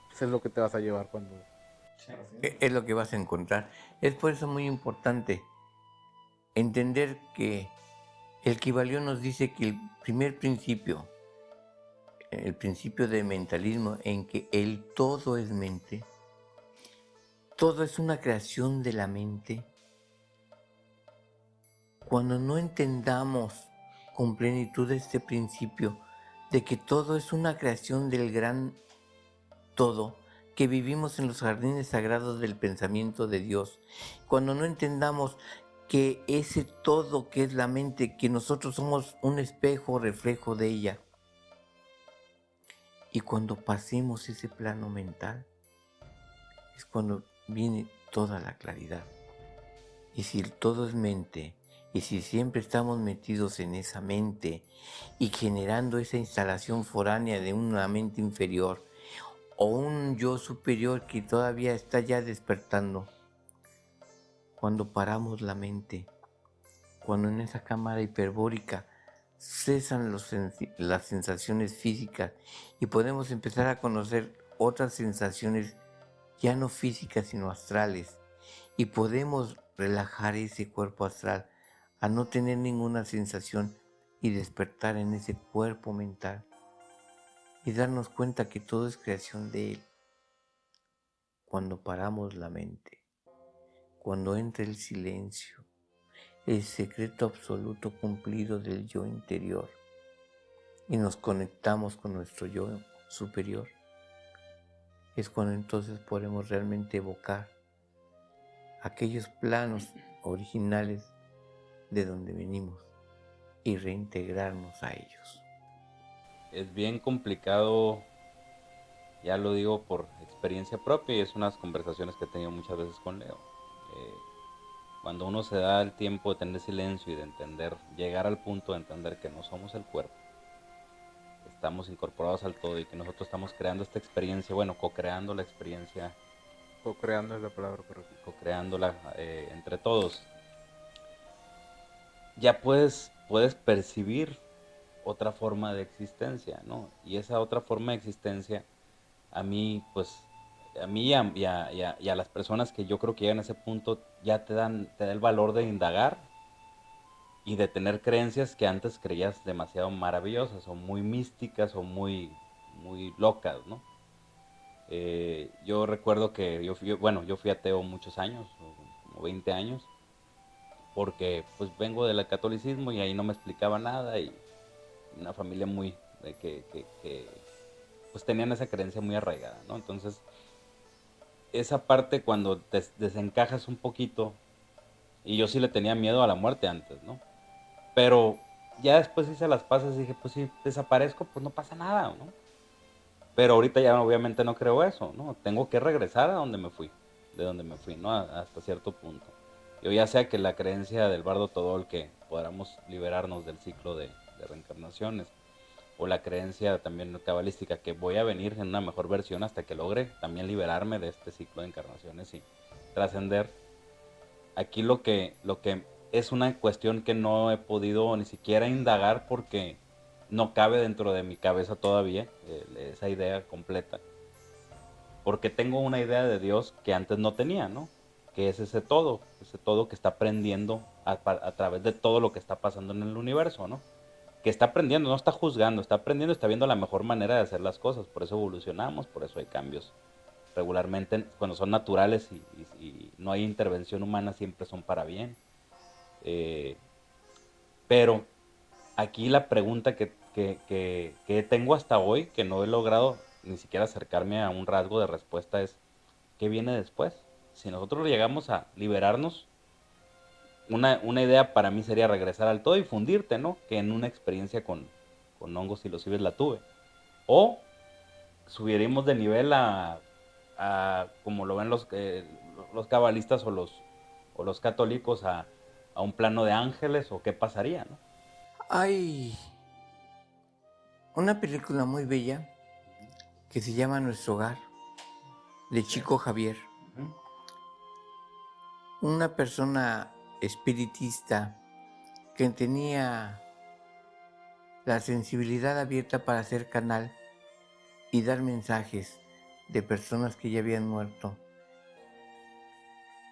Speaker 3: pues es lo que te vas a llevar cuando...
Speaker 1: Es lo que vas a encontrar. Es por eso muy importante entender que el Kybalión nos dice que el primer principio, el principio de mentalismo en que el todo es mente, todo es una creación de la mente. Cuando no entendamos con plenitud este principio de que todo es una creación del gran todo, que vivimos en los jardines sagrados del pensamiento de Dios, cuando no entendamos que ese todo que es la mente, que nosotros somos un espejo, reflejo de ella, y cuando pasemos ese plano mental, es cuando viene toda la claridad. Y si el todo es mente, y si siempre estamos metidos en esa mente y generando esa instalación foránea de una mente inferior o un yo superior que todavía está ya despertando, cuando paramos la mente, cuando en esa cámara hiperbórica cesan las sensaciones físicas y podemos empezar a conocer otras sensaciones ya no físicas sino astrales, y podemos relajar ese cuerpo astral a no tener ninguna sensación y despertar en ese cuerpo mental y darnos cuenta que todo es creación de Él. Cuando paramos la mente, cuando entra el silencio, el secreto absoluto cumplido del yo interior, y nos conectamos con nuestro yo superior, es cuando entonces podemos realmente evocar aquellos planos originales de donde venimos y reintegrarnos a ellos.
Speaker 2: Es bien complicado, ya lo digo por experiencia propia y es unas conversaciones que he tenido muchas veces con Leo. Cuando uno se da el tiempo de tener silencio y de entender, llegar al punto de entender que no somos el cuerpo, estamos incorporados al todo y que nosotros estamos creando esta experiencia, bueno, co-creando la experiencia,
Speaker 3: Co-creando es la palabra correcta.
Speaker 2: co-creándola entre todos, ya puedes percibir otra forma de existencia, ¿no? Y esa otra forma de existencia, a mí, pues, a mí y a las personas que yo creo que llegan a ese punto, ya te da el valor de indagar y de tener creencias que antes creías demasiado maravillosas o muy místicas o muy, muy locas, ¿no? Yo recuerdo que yo fui ateo muchos años, como 20 años, porque pues vengo del catolicismo y ahí no me explicaba nada y una familia muy, que pues tenían esa creencia muy arraigada, ¿no? Entonces, esa parte cuando te desencajas un poquito Y yo sí le tenía miedo a la muerte antes, ¿no? Pero ya después hice las paces y dije, pues si desaparezco, pues no pasa nada, ¿no? Pero ahorita ya obviamente no creo eso, ¿no? Tengo que regresar a donde me fui, de donde me fui, ¿no? Hasta cierto punto. Yo ya sea que la creencia del Bardo Todol que podamos liberarnos del ciclo de reencarnaciones, o la creencia también cabalística que voy a venir en una mejor versión hasta que logre también liberarme de este ciclo de encarnaciones y trascender. Aquí lo que es una cuestión que no he podido ni siquiera indagar porque no cabe dentro de mi cabeza todavía esa idea completa. Porque tengo una idea de Dios que antes no tenía, ¿no? Que es ese todo que está aprendiendo a través de todo lo que está pasando en el universo, ¿no? Que está aprendiendo, no está juzgando, está aprendiendo, está viendo la mejor manera de hacer las cosas. Por eso evolucionamos, por eso hay cambios. Regularmente, cuando son naturales y no hay intervención humana, siempre son para bien. Eh, pero aquí la pregunta que tengo hasta hoy, que no he logrado ni siquiera acercarme a un rasgo de respuesta, es ¿qué viene después? Si nosotros llegamos a liberarnos, una idea para mí sería regresar al todo y fundirte, ¿no? Que en una experiencia con hongos y los cibes la tuve. O subiríamos de nivel como lo ven los cabalistas o los católicos, a un plano de ángeles, o qué pasaría, ¿no?
Speaker 1: Hay una película muy bella que se llama Nuestro Hogar, de Chico Javier.
Speaker 2: Ujú.
Speaker 1: Una persona espiritista que tenía la sensibilidad abierta para hacer canal y dar mensajes de personas que ya habían muerto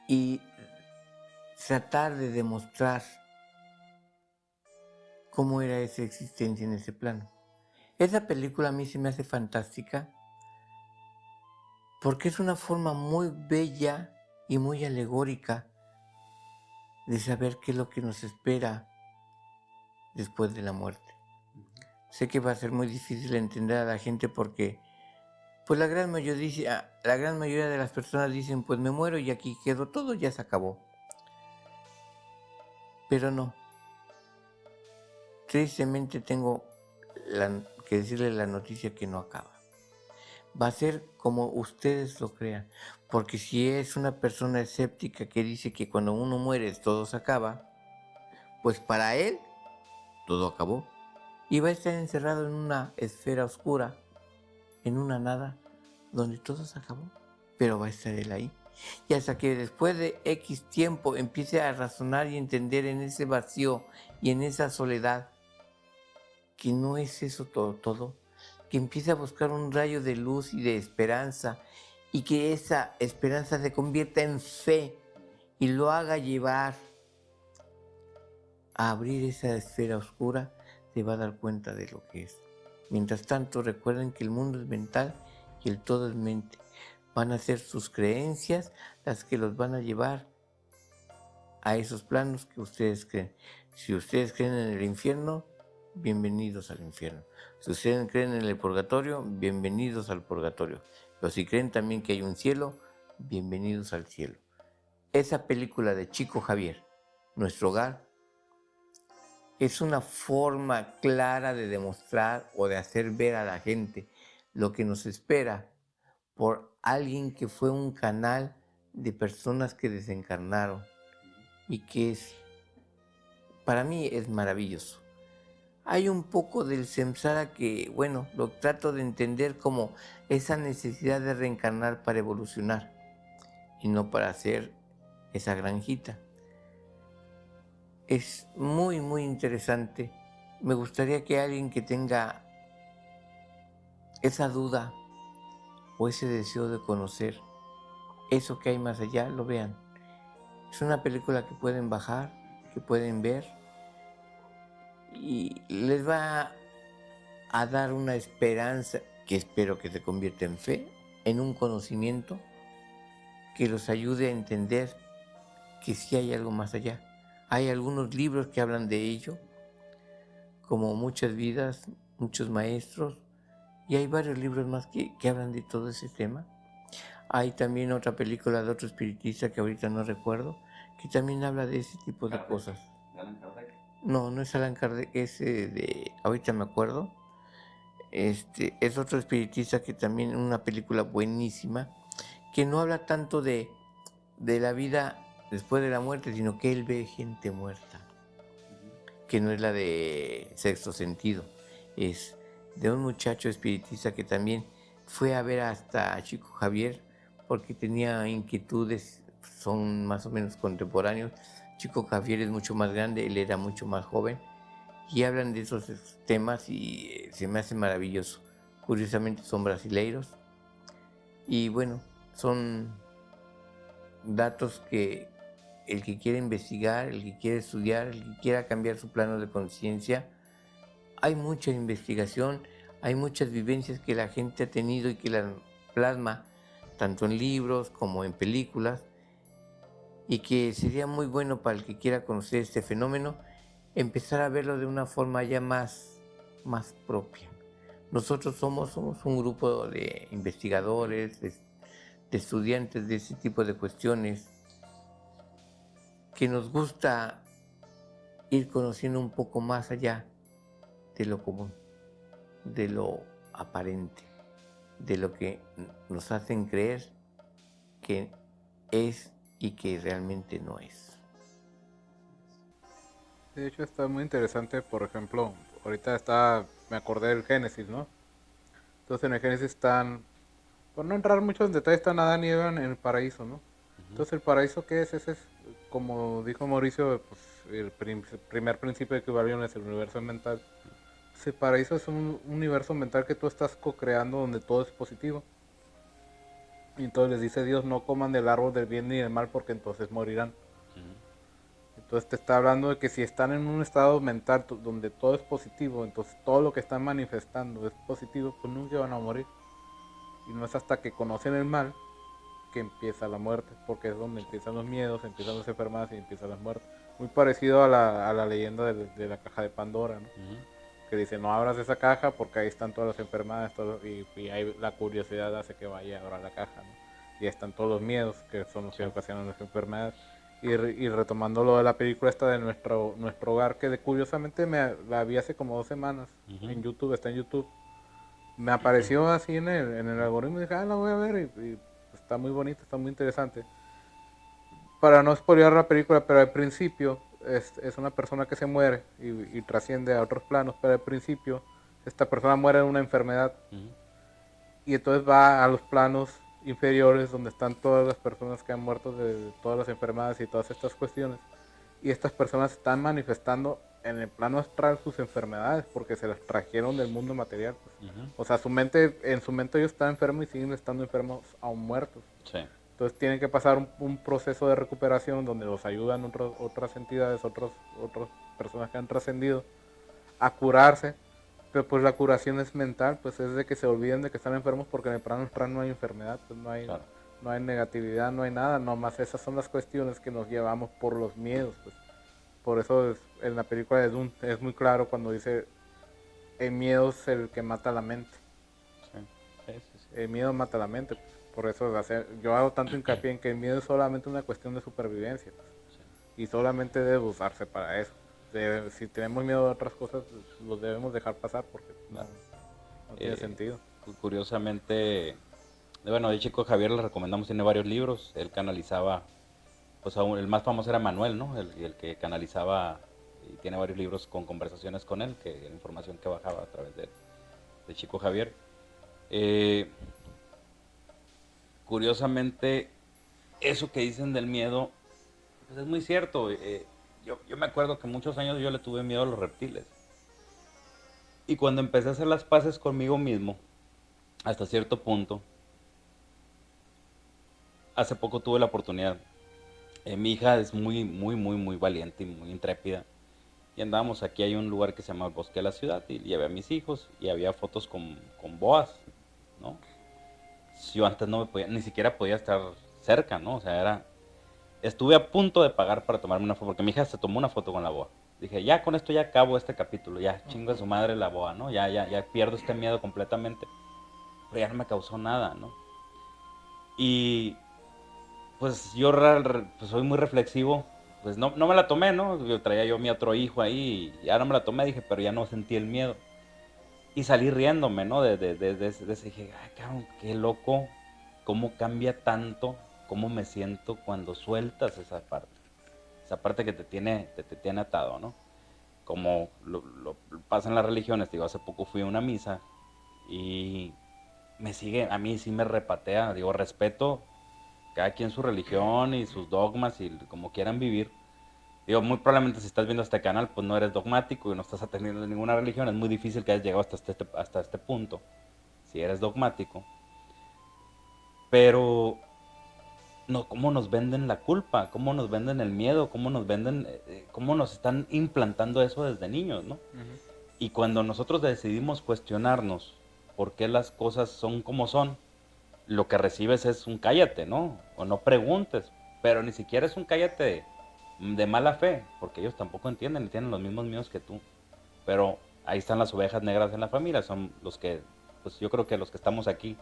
Speaker 1: y tratar de demostrar cómo era esa existencia en ese plano. Esa película a mí se me hace fantástica porque es una forma muy bella y muy alegórica de saber qué es lo que nos espera después de la muerte. Sé que va a ser muy difícil entender a la gente porque pues la gran mayoría de las personas dicen, pues me muero y aquí quedo, todo ya se acabó. Pero no. Tristemente tengo que decirle la noticia que no acaba. Va a ser como ustedes lo crean. Porque si es una persona escéptica que dice que cuando uno muere todo se acaba, pues para él todo acabó. Y va a estar encerrado en una esfera oscura, en una nada, donde todo se acabó. Pero va a estar él ahí. Y hasta que después de X tiempo empiece a razonar y entender en ese vacío y en esa soledad que no es eso todo, que empiece a buscar un rayo de luz y de esperanza y que esa esperanza se convierta en fe y lo haga llevar a abrir esa esfera oscura, se va a dar cuenta de lo que es. Mientras tanto, recuerden que el mundo es mental y el todo es mente. Van a ser sus creencias las que los van a llevar a esos planos que ustedes creen. Si ustedes creen en el infierno, bienvenidos al infierno. Si ustedes creen en el purgatorio, bienvenidos al purgatorio. Pero si creen también que hay un cielo, bienvenidos al cielo. Esa película de Chico Javier, Nuestro Hogar, es una forma clara de demostrar o de hacer ver a la gente lo que nos espera por alguien que fue un canal de personas que desencarnaron y que para mí es maravilloso. Hay un poco del samsara que, bueno, lo trato de entender como esa necesidad de reencarnar para evolucionar y no para hacer esa granjita. Es muy, muy interesante. Me gustaría que alguien que tenga esa duda o ese deseo de conocer eso que hay más allá, lo vean. Es una película que pueden bajar, que pueden ver y les va a dar una esperanza que espero que se convierta en fe, en un conocimiento que los ayude a entender que sí hay algo más allá. Hay algunos libros que hablan de ello, como Muchas vidas, muchos maestros, y hay varios libros más que hablan de todo ese tema. Hay también otra película de otro espiritista que ahorita no recuerdo, que también habla de ese tipo de cosas. No, no es Allan Kardec, es ahorita me acuerdo. Es otro espiritista que también una película buenísima, que no habla tanto de la vida después de la muerte, sino que él ve gente muerta, que no es la de Sexto Sentido, es de un muchacho espiritista que también fue a ver hasta a Chico Javier porque tenía inquietudes, son más o menos contemporáneos. Chico Javier es mucho más grande, él era mucho más joven, y hablan de esos temas y se me hace maravilloso. Curiosamente son brasileiros y bueno, son datos que el que quiere investigar, el que quiere estudiar, el que quiera cambiar su plano de conciencia, hay mucha investigación, hay muchas vivencias que la gente ha tenido y que las plasma tanto en libros como en películas, y que sería muy bueno para el que quiera conocer este fenómeno empezar a verlo de una forma ya más propia. Nosotros somos un grupo de investigadores, de estudiantes de ese tipo de cuestiones, que nos gusta ir conociendo un poco más allá de lo común, de lo aparente, de lo que nos hacen creer que es y que realmente no es.
Speaker 3: De hecho está muy interesante, por ejemplo, ahorita me acordé del Génesis, ¿no? Entonces en el Génesis están, por no entrar mucho en detalles, están Adán y Eva en el paraíso, ¿no? Entonces el paraíso, ¿qué es? Ese es, como dijo Mauricio, pues el primer principio de equivalión es el universo mental. Ese paraíso es un universo mental que tú estás co-creando donde todo es positivo. Y entonces les dice Dios, no coman del árbol del bien ni del mal porque entonces morirán. Entonces te está hablando de que si están en un estado mental donde todo es positivo, entonces todo lo que están manifestando es positivo, pues nunca van a morir. Y no es hasta que conocen el mal que empieza la muerte, porque es donde empiezan los miedos, empiezan las enfermedades y empiezan las muertes. Muy parecido a la leyenda de la caja de Pandora, ¿no? Que dice, no abras esa caja porque ahí están todas las enfermedades, y ahí la curiosidad hace que vaya a abrir la caja, ¿no? Y ahí están todos los miedos que son los que ocasionan las enfermedades. Y retomando lo de la película esta de nuestro hogar, que curiosamente la vi hace como 2 semanas en YouTube, está en YouTube. Me apareció así en el algoritmo y dije, la voy a ver y está muy bonita, está muy interesante. Para no spoilear la película, pero al principio es una persona que se muere y trasciende a otros planos, pero al principio esta persona muere de una enfermedad y entonces va a los planos inferiores donde están todas las personas que han muerto de todas las enfermedades y todas estas cuestiones, y estas personas están manifestando en el plano astral sus enfermedades porque se las trajeron del mundo material, pues. O sea, en su mente ellos están enfermos y siguen estando enfermos aún muertos.
Speaker 2: Sí.
Speaker 3: Entonces tienen que pasar un proceso de recuperación donde los ayudan otras entidades, otras personas que han trascendido a curarse. Pero pues la curación es mental, pues es de que se olviden de que están enfermos porque en el plano astral no hay enfermedad, pues no hay negatividad, no hay nada, nomás esas son las cuestiones que nos llevamos por los miedos, pues. Por eso en la película de Dune es muy claro cuando dice el miedo es el que mata la mente.
Speaker 2: Sí.
Speaker 3: El miedo mata la mente, pues. Por eso yo hago tanto hincapié en que el miedo es solamente una cuestión de supervivencia, pues. Y solamente debe usarse para eso. Si tenemos miedo a otras cosas, los debemos dejar pasar porque no tiene sentido.
Speaker 2: Curiosamente, bueno, de Chico Javier le recomendamos, tiene varios libros. Él canalizaba, pues el más famoso era Manuel, ¿no? El que canalizaba, y tiene varios libros con conversaciones con él, que información que bajaba a través de Chico Javier. Curiosamente, eso que dicen del miedo, pues es muy cierto. Yo me acuerdo que muchos años yo le tuve miedo a los reptiles. Y cuando empecé a hacer las paces conmigo mismo, hasta cierto punto, hace poco tuve la oportunidad. Mi hija es muy valiente y muy intrépida. Y andábamos aquí, hay un lugar que se llama el Bosque de la Ciudad, y llevé a mis hijos y había fotos con boas, ¿no? Yo antes no me podía, ni siquiera podía estar cerca, ¿no? O sea, estuve a punto de pagar para tomarme una foto, porque mi hija se tomó una foto con la boa. Dije, ya con esto ya acabo este capítulo, ya chingo a su madre la boa, ¿no? Ya pierdo este miedo completamente. Pero ya no me causó nada, ¿no? Y pues yo pues soy muy reflexivo, pues no me la tomé, ¿no? Yo traía yo mi otro hijo ahí y ya no me la tomé, dije, pero ya no sentí el miedo. Y salí riéndome, ¿no? De ese, dije, ay, cabrón, qué loco, cómo cambia tanto, cómo me siento cuando sueltas esa parte que te tiene atado, ¿no? Como lo pasa en las religiones, digo, hace poco fui a una misa y me sigue, a mí sí me repatea, digo, respeto cada quien su religión y sus dogmas y como quieran vivir. Digo, muy probablemente si estás viendo este canal, pues no eres dogmático y no estás atendiendo ninguna religión. Es muy difícil que hayas llegado hasta este punto, si eres dogmático. Pero, no, ¿cómo nos venden la culpa? ¿Cómo nos venden el miedo? ¿Cómo nos venden, cómo nos están implantando eso desde niños, ¿no? Y cuando nosotros decidimos cuestionarnos por qué las cosas son como son, lo que recibes es un cállate, ¿no? O no preguntes, pero ni siquiera es un cállate de mala fe, porque ellos tampoco entienden y tienen los mismos miedos que tú. Pero ahí están las ovejas negras en la familia, son los que, pues yo creo que los que estamos aquí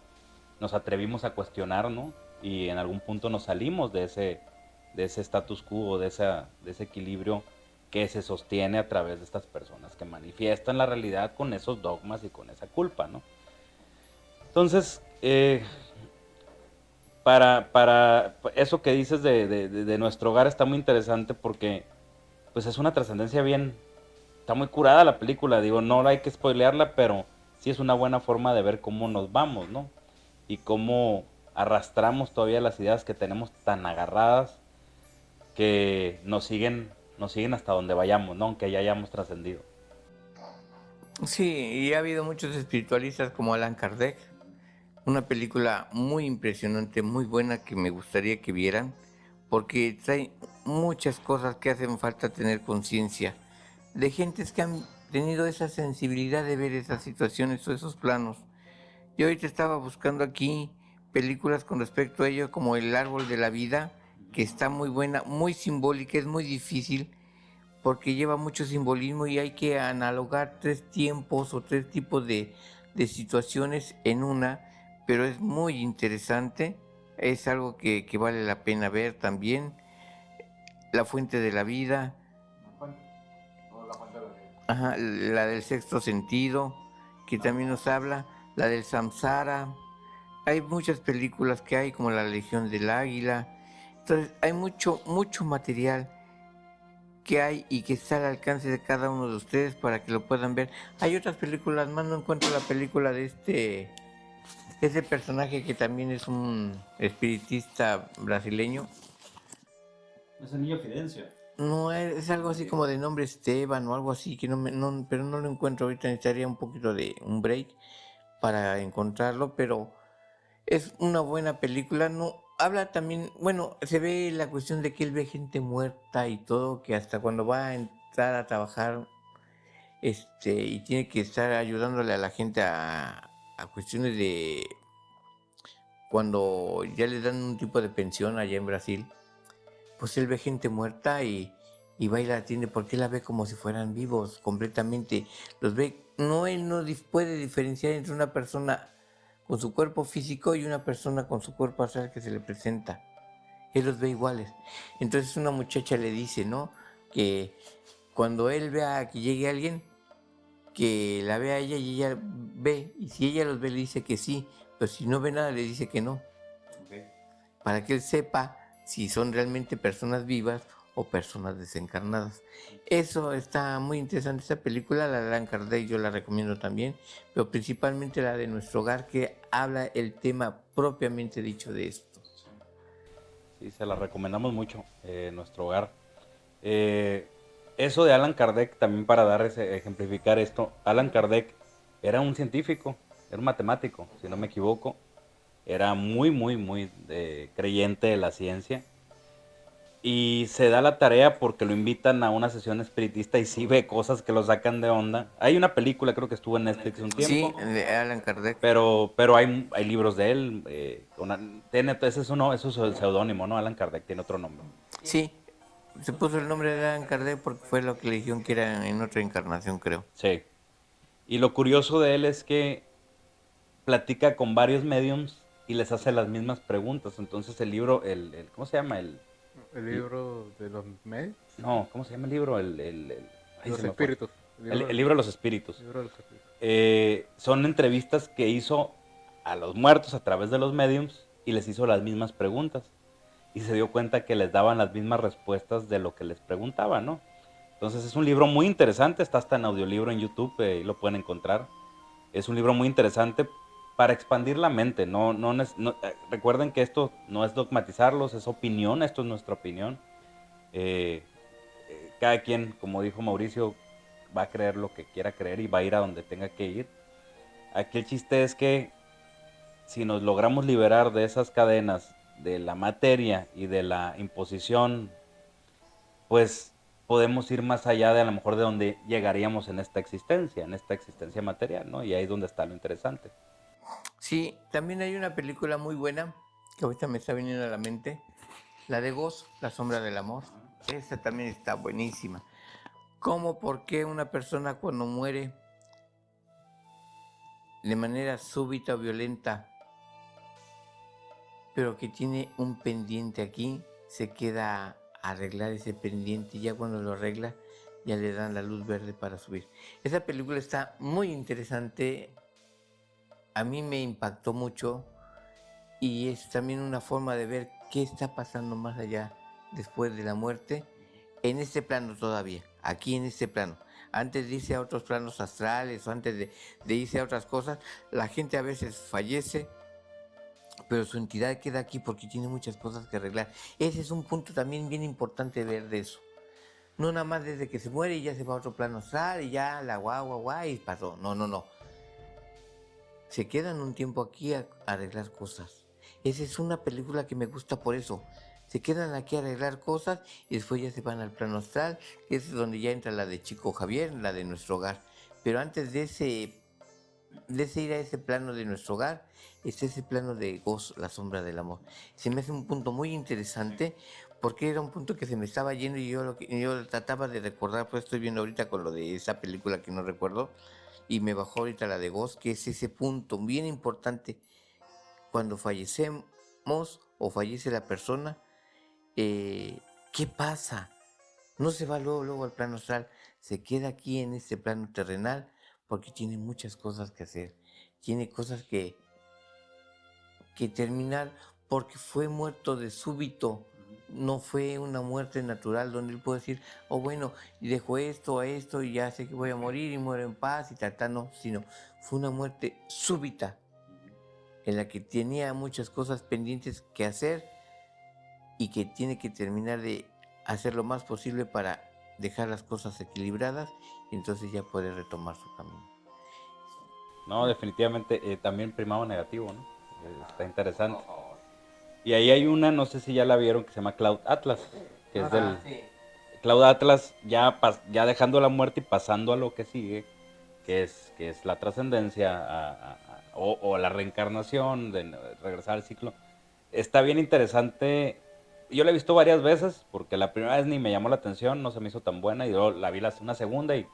Speaker 2: nos atrevimos a cuestionar, ¿no? Y en algún punto nos salimos de ese status quo, de ese equilibrio que se sostiene a través de estas personas que manifiestan la realidad con esos dogmas y con esa culpa, ¿no? Entonces, para eso que dices de nuestro hogar está muy interesante porque pues es una trascendencia bien, está muy curada la película, digo, no hay que spoilearla, pero sí es una buena forma de ver cómo nos vamos, ¿no? Y cómo arrastramos todavía las ideas que tenemos tan agarradas que nos siguen hasta donde vayamos, ¿no? Aunque ya hayamos trascendido.
Speaker 1: Sí, y ha habido muchos espiritualistas como Allan Kardec, una película muy impresionante, muy buena que me gustaría que vieran, porque trae muchas cosas que hacen falta tener conciencia, de gentes que han tenido esa sensibilidad de ver esas situaciones o esos planos. Yo ahorita estaba buscando aquí películas con respecto a ello, como El árbol de la vida, que está muy buena, muy simbólica, es muy difícil porque lleva mucho simbolismo y hay que analogar tres tiempos o tres tipos de situaciones en una, pero es muy interesante, es algo que vale la pena ver también. La fuente de la vida, ajá, la del sexto sentido, que también nos habla, la del samsara. Hay muchas películas que hay, como La Legión del Águila. Entonces, hay mucho material que hay y que está al alcance de cada uno de ustedes para que lo puedan ver. Hay otras películas más, no encuentro la película de ese personaje que también es un espiritista brasileño.
Speaker 4: Es el niño Fidencio.
Speaker 1: No, es algo así como de nombre Esteban o algo así, que pero no lo encuentro ahorita, necesitaría un poquito de un break para encontrarlo, pero es una buena película, no habla también, bueno, se ve la cuestión de que él ve gente muerta y todo, que hasta cuando va a entrar a trabajar, y tiene que estar ayudándole a la gente a cuestiones de cuando ya le dan un tipo de pensión allá en Brasil, pues él ve gente muerta y va y la atiende porque él la ve como si fueran vivos completamente. Los ve, no, él no puede diferenciar entre una persona con su cuerpo físico y una persona con su cuerpo astral que se le presenta. Él los ve iguales. Entonces una muchacha le dice, ¿no? Que cuando él vea que llegue alguien, que la vea a ella y ella ve, y si ella los ve le dice que sí, pero si no ve nada le dice que no,
Speaker 4: Okay.
Speaker 1: para que él sepa si son realmente personas vivas o personas desencarnadas. Eso está muy interesante, esa película, la de Allan Kardec, yo la recomiendo también, pero principalmente la de Nuestro Hogar, que habla el tema propiamente dicho de esto.
Speaker 2: Sí, se la recomendamos mucho, Nuestro Hogar. Eso de Allan Kardec, también para ejemplificar esto, Allan Kardec era un científico, era un matemático, si no me equivoco. Era muy creyente de la ciencia. Y se da la tarea porque lo invitan a una sesión espiritista y sí ve cosas que lo sacan de onda. Hay una película, creo que estuvo en Netflix un
Speaker 1: Sí,
Speaker 2: tiempo,
Speaker 1: de Allan Kardec.
Speaker 2: pero hay libros de él. Eso es el seudónimo, ¿no? Allan Kardec tiene otro nombre.
Speaker 1: Sí, se puso el nombre de Allan Kardec porque fue lo que le dijeron que era en otra encarnación, creo.
Speaker 2: Sí. Y lo curioso de él es que platica con varios mediums y les hace las mismas preguntas. Entonces el libro, ¿cómo se llama?
Speaker 3: El libro de los medios.
Speaker 2: No, ¿cómo se llama el libro? Ay,
Speaker 3: Los
Speaker 2: se me fue.
Speaker 3: espíritus.
Speaker 2: El libro de los espíritus.
Speaker 3: El libro de los espíritus.
Speaker 2: Son entrevistas que hizo a los muertos a través de los mediums y les hizo las mismas preguntas. Y se dio cuenta que les daban las mismas respuestas de lo que les preguntaban, ¿no? Entonces es un libro muy interesante, está hasta en audiolibro en YouTube, ahí lo pueden encontrar. Es un libro muy interesante para expandir la mente. Recuerden que esto no es dogmatizarlos, es opinión, esto es nuestra opinión. Cada quien, como dijo Mauricio, va a creer lo que quiera creer y va a ir a donde tenga que ir. Aquí el chiste es que si nos logramos liberar de esas cadenas de la materia y de la imposición, pues podemos ir más allá de a lo mejor de donde llegaríamos en esta existencia material, ¿no? Y ahí es donde está lo interesante.
Speaker 1: Sí, también hay una película muy buena que ahorita me está viniendo a la mente, la de Ghost, La sombra del amor. Esa también está buenísima. ¿Cómo, por qué una persona cuando muere de manera súbita o violenta, pero que tiene un pendiente aquí, se queda a arreglar ese pendiente y ya cuando lo arregla ya le dan la luz verde para subir? Esa película está muy interesante, a mí me impactó mucho y es también una forma de ver qué está pasando más allá después de la muerte, en este plano todavía, aquí en este plano. Antes de irse a otros planos astrales o antes de irse a otras cosas, la gente a veces fallece, pero su entidad queda aquí porque tiene muchas cosas que arreglar. Ese es un punto también bien importante ver de eso. No nada más desde que se muere y ya se va a otro plano astral y ya la guau y pasó. No, no, no. Se quedan un tiempo aquí a arreglar cosas. Esa es una película que me gusta por eso. Se quedan aquí a arreglar cosas y después ya se van al plano astral, que es donde ya entra la de Chico Javier, la de nuestro hogar. Pero antes de ese ir a ese plano de nuestro hogar, es ese plano de Ghost, La sombra del amor. Se me hace un punto muy interesante porque era un punto que se me estaba yendo y yo trataba de recordar, pues estoy viendo ahorita con lo de esa película que no recuerdo y me bajó ahorita la de Ghost, que es ese punto bien importante cuando fallecemos o fallece la persona. ¿Qué pasa? No se va luego al plano astral, se queda aquí en este plano terrenal porque tiene muchas cosas que hacer, tiene cosas que terminar porque fue muerto de súbito, no fue una muerte natural donde él puede decir, oh bueno, y dejo esto a esto y ya sé que voy a morir y muero en paz y tal, no, sino fue una muerte súbita en la que tenía muchas cosas pendientes que hacer y que tiene que terminar de hacer lo más posible para dejar las cosas equilibradas y entonces ya puede retomar su camino.
Speaker 2: No, definitivamente también primado negativo, ¿no? Está interesante. Y ahí hay una, no sé si ya la vieron, que se llama Cloud Atlas, que es del...
Speaker 1: Sí.
Speaker 2: Cloud Atlas ya dejando la muerte y pasando a lo que sigue, que es la trascendencia o la reencarnación, de regresar al ciclo. Está bien interesante. Yo la he visto varias veces, porque la primera vez ni me llamó la atención, no se me hizo tan buena, y luego la vi una segunda y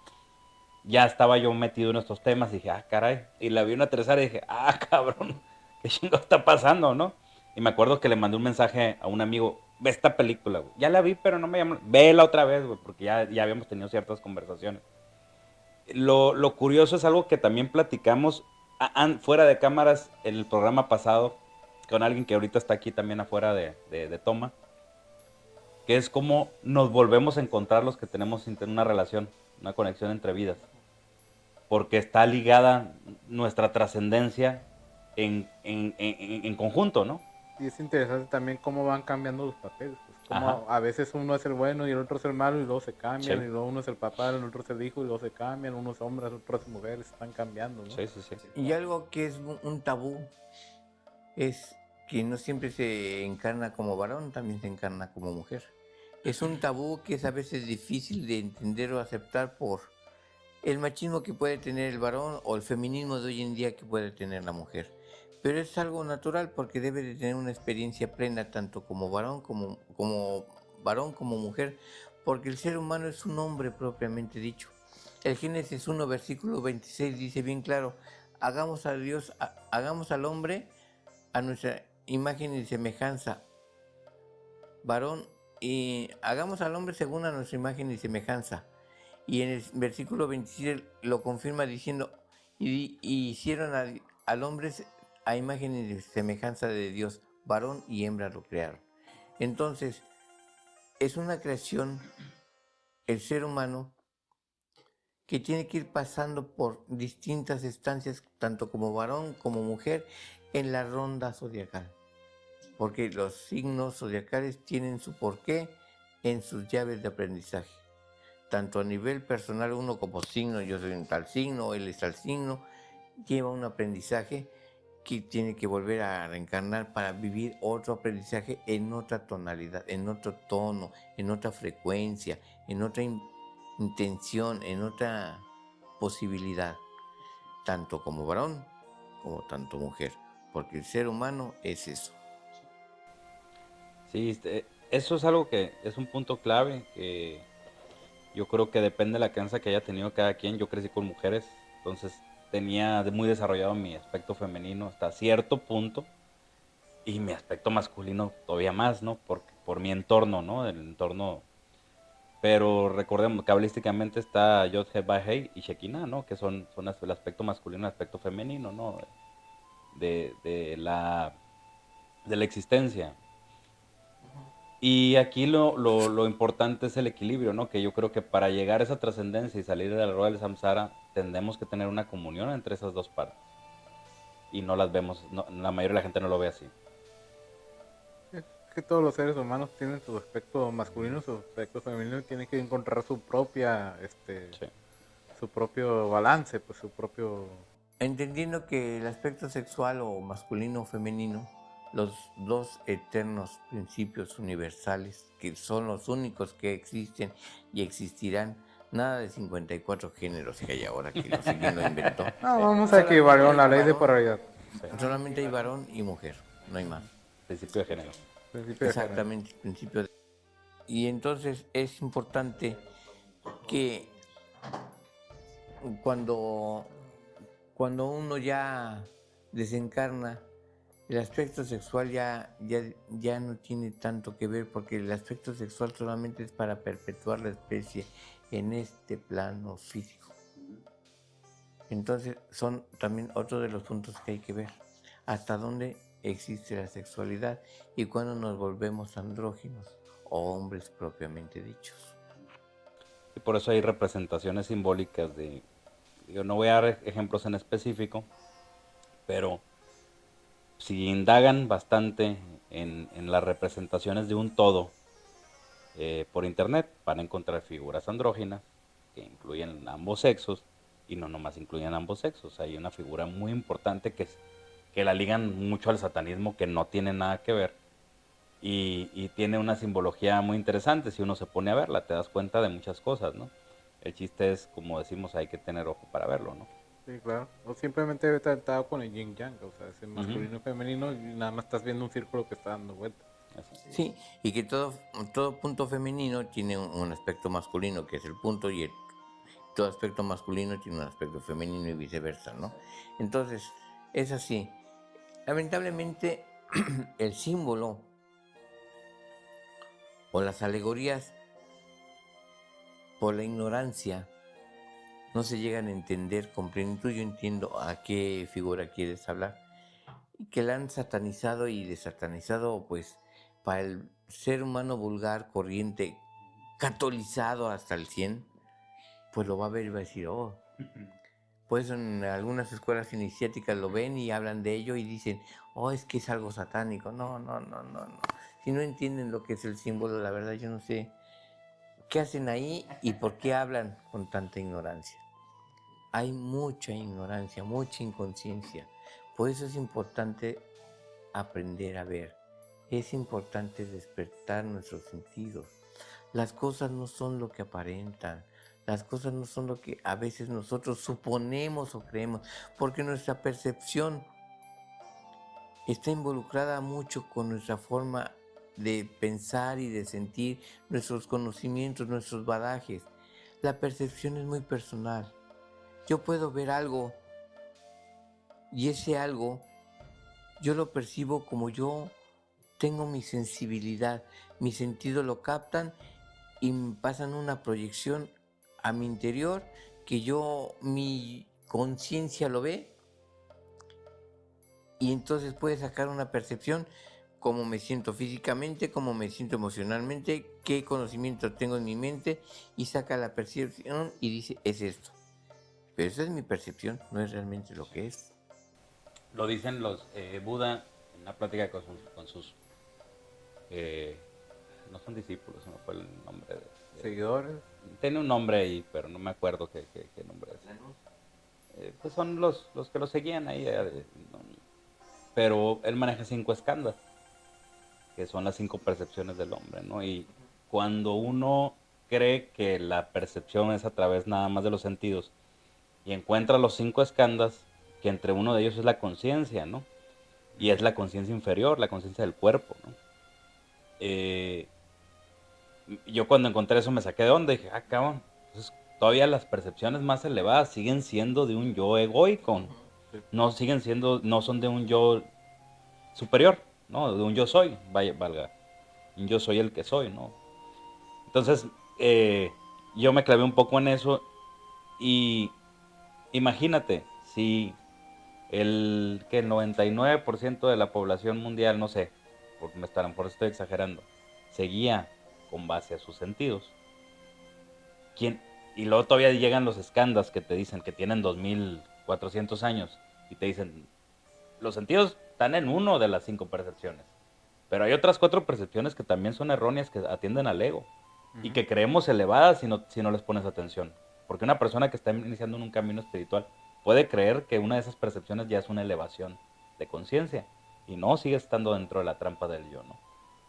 Speaker 2: ya estaba yo metido en estos temas y dije, ah, caray. Y la vi una tercera y dije, ah, cabrón, ¿qué chingo está pasando, no? Y me acuerdo que le mandé un mensaje a un amigo, ve esta película, güey. Ya la vi, pero no me llamó. Vela otra vez, güey, porque ya habíamos tenido ciertas conversaciones. Lo curioso es algo que también platicamos fuera de cámaras en el programa pasado con alguien que ahorita está aquí también afuera de toma, que es cómo nos volvemos a encontrar los que tenemos una relación, una conexión entre vidas, porque está ligada nuestra trascendencia en conjunto, ¿no?
Speaker 3: Y es interesante también cómo van cambiando los papeles. Pues, como
Speaker 2: Ajá.
Speaker 3: a veces uno es el bueno y el otro es el malo y luego se cambian.
Speaker 2: Sí.
Speaker 3: Y luego uno es el papá, el otro es el hijo y luego se cambian. Uno es hombre, el otro es mujer, están cambiando, ¿no?
Speaker 2: Sí, sí, sí.
Speaker 1: Y algo que es un tabú es que no siempre se encarna como varón, también se encarna como mujer. Es un tabú que es a veces difícil de entender o aceptar por el machismo que puede tener el varón o el feminismo de hoy en día que puede tener la mujer. Pero es algo natural porque debe de tener una experiencia plena tanto como varón como mujer, porque el ser humano es un hombre propiamente dicho. El Génesis 1, versículo 26 dice bien claro, hagamos al hombre a nuestra imagen y semejanza, varón, y hagamos al hombre según a nuestra imagen y semejanza. Y en el versículo 27 lo confirma diciendo, y hicieron al hombre a imagen y semejanza de Dios, varón y hembra lo crearon. Entonces, es una creación, el ser humano, que tiene que ir pasando por distintas estancias, tanto como varón como mujer, en la ronda zodiacal. Porque los signos zodiacales tienen su porqué en sus llaves de aprendizaje. Tanto a nivel personal, uno como signo, yo soy un tal signo, él es tal signo, lleva un aprendizaje que tiene que volver a reencarnar para vivir otro aprendizaje en otra tonalidad, en otro tono, en otra frecuencia, en otra intención, en otra posibilidad, tanto como varón como tanto mujer, porque el ser humano es eso.
Speaker 2: Sí, eso es algo que es un punto clave, que yo creo que depende de la crianza que haya tenido cada quien. Yo crecí con mujeres, entonces tenía muy desarrollado mi aspecto femenino hasta cierto punto y mi aspecto masculino todavía más, ¿no? Por mi entorno, ¿no? El entorno. Pero recordemos, cabalísticamente está Yod He Bah Hey y Shekinah, ¿no? Que son el aspecto masculino y el aspecto femenino, ¿no? De la existencia. Y aquí lo importante es el equilibrio, ¿no? Que yo creo que para llegar a esa trascendencia y salir de la rueda del samsara, tendremos que tener una comunión entre esas dos partes. Y no las vemos, la mayoría de la gente no lo ve así.
Speaker 3: Es que todos los seres humanos tienen su aspecto masculino, su aspecto femenino, y tienen que encontrar su propia,
Speaker 2: Sí.
Speaker 3: su propio balance, pues su propio...
Speaker 1: Entendiendo que el aspecto sexual o masculino o femenino, los dos eternos principios universales, que son los únicos que existen y existirán, nada de 54 géneros que hay ahora, que no sé quién lo inventó.
Speaker 3: No, vamos a equivaler a la ley de
Speaker 1: varón,
Speaker 3: polaridad.
Speaker 1: solamente hay varón y mujer, no hay más.
Speaker 2: Principio de género.
Speaker 3: Principio de género.
Speaker 1: Exactamente, principio de... Y entonces es importante que cuando uno ya desencarna, el aspecto sexual ya no tiene tanto que ver, porque el aspecto sexual solamente es para perpetuar la especie en este plano físico. Entonces son también otro de los puntos que hay que ver. Hasta dónde existe la sexualidad y cuándo nos volvemos andróginos o hombres propiamente dichos.
Speaker 2: Y por eso hay representaciones simbólicas de... Yo no voy a dar ejemplos en específico, pero si indagan bastante en las representaciones de un todo por internet, van a encontrar figuras andróginas que incluyen ambos sexos y no nomás incluyen ambos sexos. Hay una figura muy importante que la ligan mucho al satanismo, que no tiene nada que ver y tiene una simbología muy interesante. Si uno se pone a verla, te das cuenta de muchas cosas, ¿no? El chiste es, como decimos, hay que tener ojo para verlo, ¿no?
Speaker 3: Sí, claro. O simplemente he tratado con el yin yang, o sea, ese masculino y femenino, y nada más estás viendo un círculo que está dando vueltas.
Speaker 1: Sí, y que todo punto femenino tiene un aspecto masculino, que es el punto, y todo aspecto masculino tiene un aspecto femenino y viceversa, ¿no? Entonces, es así. Lamentablemente, el símbolo o las alegorías, por la ignorancia, no se llegan a entender con plenitud. Yo entiendo a qué figura quieres hablar, y que la han satanizado y desatanizado, pues, para el ser humano vulgar, corriente, catolizado hasta el 100, pues lo va a ver y va a decir, oh. Por eso en algunas escuelas iniciáticas lo ven y hablan de ello y dicen, oh, es que es algo satánico. No. Si no entienden lo que es el símbolo, la verdad yo no sé qué hacen ahí y por qué hablan con tanta ignorancia. Hay mucha ignorancia, mucha inconsciencia. Por eso es importante aprender a ver. Es importante despertar nuestros sentidos. Las cosas no son lo que aparentan. Las cosas no son lo que a veces nosotros suponemos o creemos, porque nuestra percepción está involucrada mucho con nuestra forma de pensar y de sentir, nuestros conocimientos, nuestros bagajes. La percepción es muy personal. Yo puedo ver algo y ese algo yo lo percibo como yo tengo mi sensibilidad, mis sentidos lo captan y me pasan una proyección a mi interior que mi conciencia lo ve y entonces puede sacar una percepción cómo me siento físicamente, cómo me siento emocionalmente, qué conocimiento tengo en mi mente y saca la percepción y dice, es esto. Pero esa es mi percepción, no es realmente lo que es.
Speaker 2: Lo dicen los Buda en una plática con sus no son discípulos, no fue el nombre
Speaker 3: Seguidores.
Speaker 2: tiene un nombre ahí, pero no me acuerdo qué nombre es. Pues son los que lo seguían ahí. Pero él maneja 5 eskandas, que son las 5 percepciones del hombre, ¿no? Y cuando uno cree que la percepción es a través nada más de los sentidos y encuentra los 5 eskandas, que entre uno de ellos es la conciencia, ¿no? Y es la conciencia inferior, la conciencia del cuerpo, ¿no? Yo cuando encontré eso me saqué de onda y dije, cabrón, entonces todavía las percepciones más elevadas siguen siendo de un yo egoico, no son de un yo superior, ¿no? De un yo soy, valga, un yo soy el que soy, ¿no? Entonces, yo me clavé un poco en eso y imagínate, si el 99% de la población mundial, no sé, por eso estoy exagerando, seguía con base a sus sentidos. ¿Quién? Y luego todavía llegan los escándalos que te dicen que tienen 2400 años y te dicen, los sentidos están en uno de las 5 percepciones. Pero hay otras 4 percepciones que también son erróneas, que atienden al ego y que creemos elevadas si no les pones atención. Porque una persona que está iniciando en un camino espiritual puede creer que una de esas percepciones ya es una elevación de conciencia y no, sigue estando dentro de la trampa del yo, ¿no?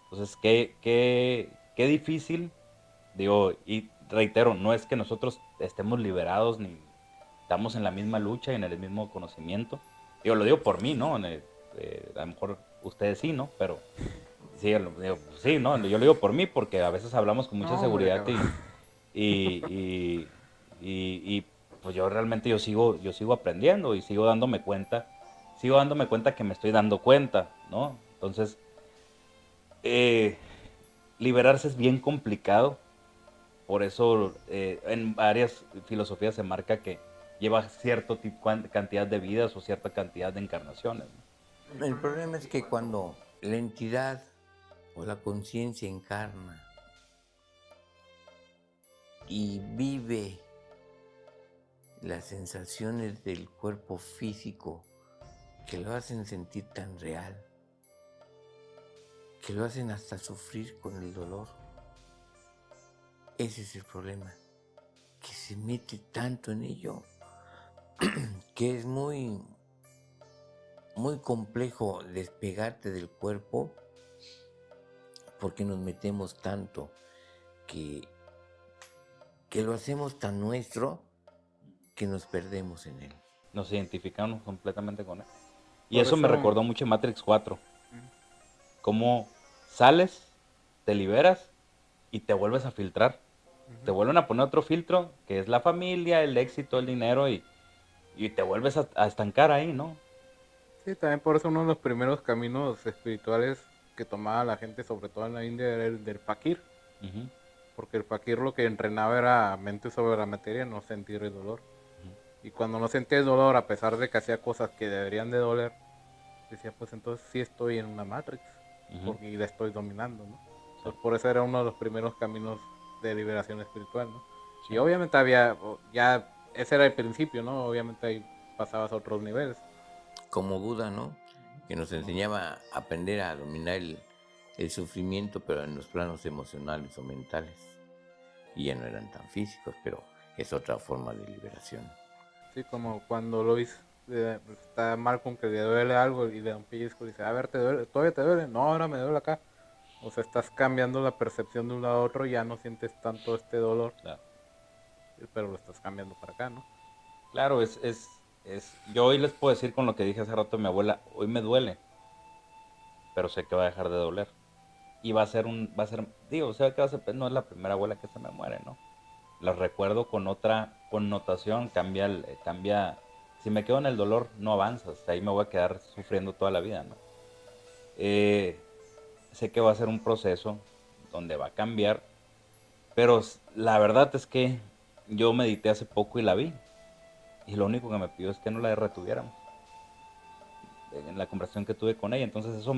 Speaker 2: Entonces, qué difícil, digo, y reitero, no es que nosotros estemos liberados ni estamos en la misma lucha y en el mismo conocimiento. Digo, lo digo por mí, ¿no? A lo mejor ustedes sí, ¿no? Pero sí, sí, ¿no? Yo lo digo por mí porque a veces hablamos con mucha
Speaker 3: No, hombre,
Speaker 2: seguridad
Speaker 3: cabrón.
Speaker 2: y pues yo realmente yo sigo aprendiendo y sigo dándome cuenta que me estoy dando cuenta, ¿no? Entonces, liberarse es bien complicado. Por eso en varias filosofías se marca que lleva cierta cantidad de vidas o cierta cantidad de encarnaciones, ¿no?
Speaker 1: El problema es que cuando la entidad o la conciencia encarna y vive las sensaciones del cuerpo físico que lo hacen sentir tan real, que lo hacen hasta sufrir con el dolor. Ese es el problema, que se mete tanto en ello, que es muy, muy complejo despegarte del cuerpo porque nos metemos tanto que lo hacemos tan nuestro que nos perdemos en él.
Speaker 2: Nos identificamos completamente con él. Y
Speaker 3: Por
Speaker 2: eso me
Speaker 3: eso-
Speaker 2: recordó mucho Matrix 4. Cómo sales, te liberas y te vuelves a filtrar. Te vuelven a poner otro filtro, que es la familia, el éxito, el dinero, y te vuelves a estancar ahí, ¿no?
Speaker 3: Sí, también por eso uno de los primeros caminos espirituales que tomaba la gente, sobre todo en la India, era el del fakir.
Speaker 2: Ujú.
Speaker 3: Porque el fakir lo que entrenaba era mente sobre la materia, no sentir el dolor. Y cuando no sentía el dolor, a pesar de que hacía cosas que deberían de doler, decía, pues entonces sí estoy en una Matrix, porque la estoy dominando, ¿no? Entonces, por eso era uno de los primeros caminos de liberación espiritual, ¿no?
Speaker 2: Sí.
Speaker 3: Y obviamente ya ese era el principio, ¿no? Obviamente ahí pasabas a otros niveles.
Speaker 1: Como Buda, ¿no? Que nos enseñaba a aprender a dominar el sufrimiento, pero en los planos emocionales o mentales. Y ya no eran tan físicos, pero es otra forma de liberación.
Speaker 3: Sí, como cuando Lois está mal con que le duele algo y le da un pellizco y dice, a ver, ¿te duele? ¿Todavía te duele? No, ahora me duele acá. O sea, estás cambiando la percepción de un lado a otro y ya no sientes tanto este dolor,
Speaker 2: Claro.
Speaker 3: pero lo estás cambiando para acá, ¿no?
Speaker 2: Claro, yo hoy les puedo decir con lo que dije hace rato a mi abuela, hoy me duele, pero sé que va a dejar de doler. Y digo, o sea, que no es la primera abuela que se me muere, ¿no? Las recuerdo con otra connotación, cambia Si me quedo en el dolor, no avanzas. Ahí me voy a quedar sufriendo toda la vida, ¿no? Sé que va a ser un proceso donde va a cambiar, pero la verdad es que yo medité hace poco y la vi. Y lo único que me pidió es que no la retuviéramos en la conversación que tuve con ella. Entonces eso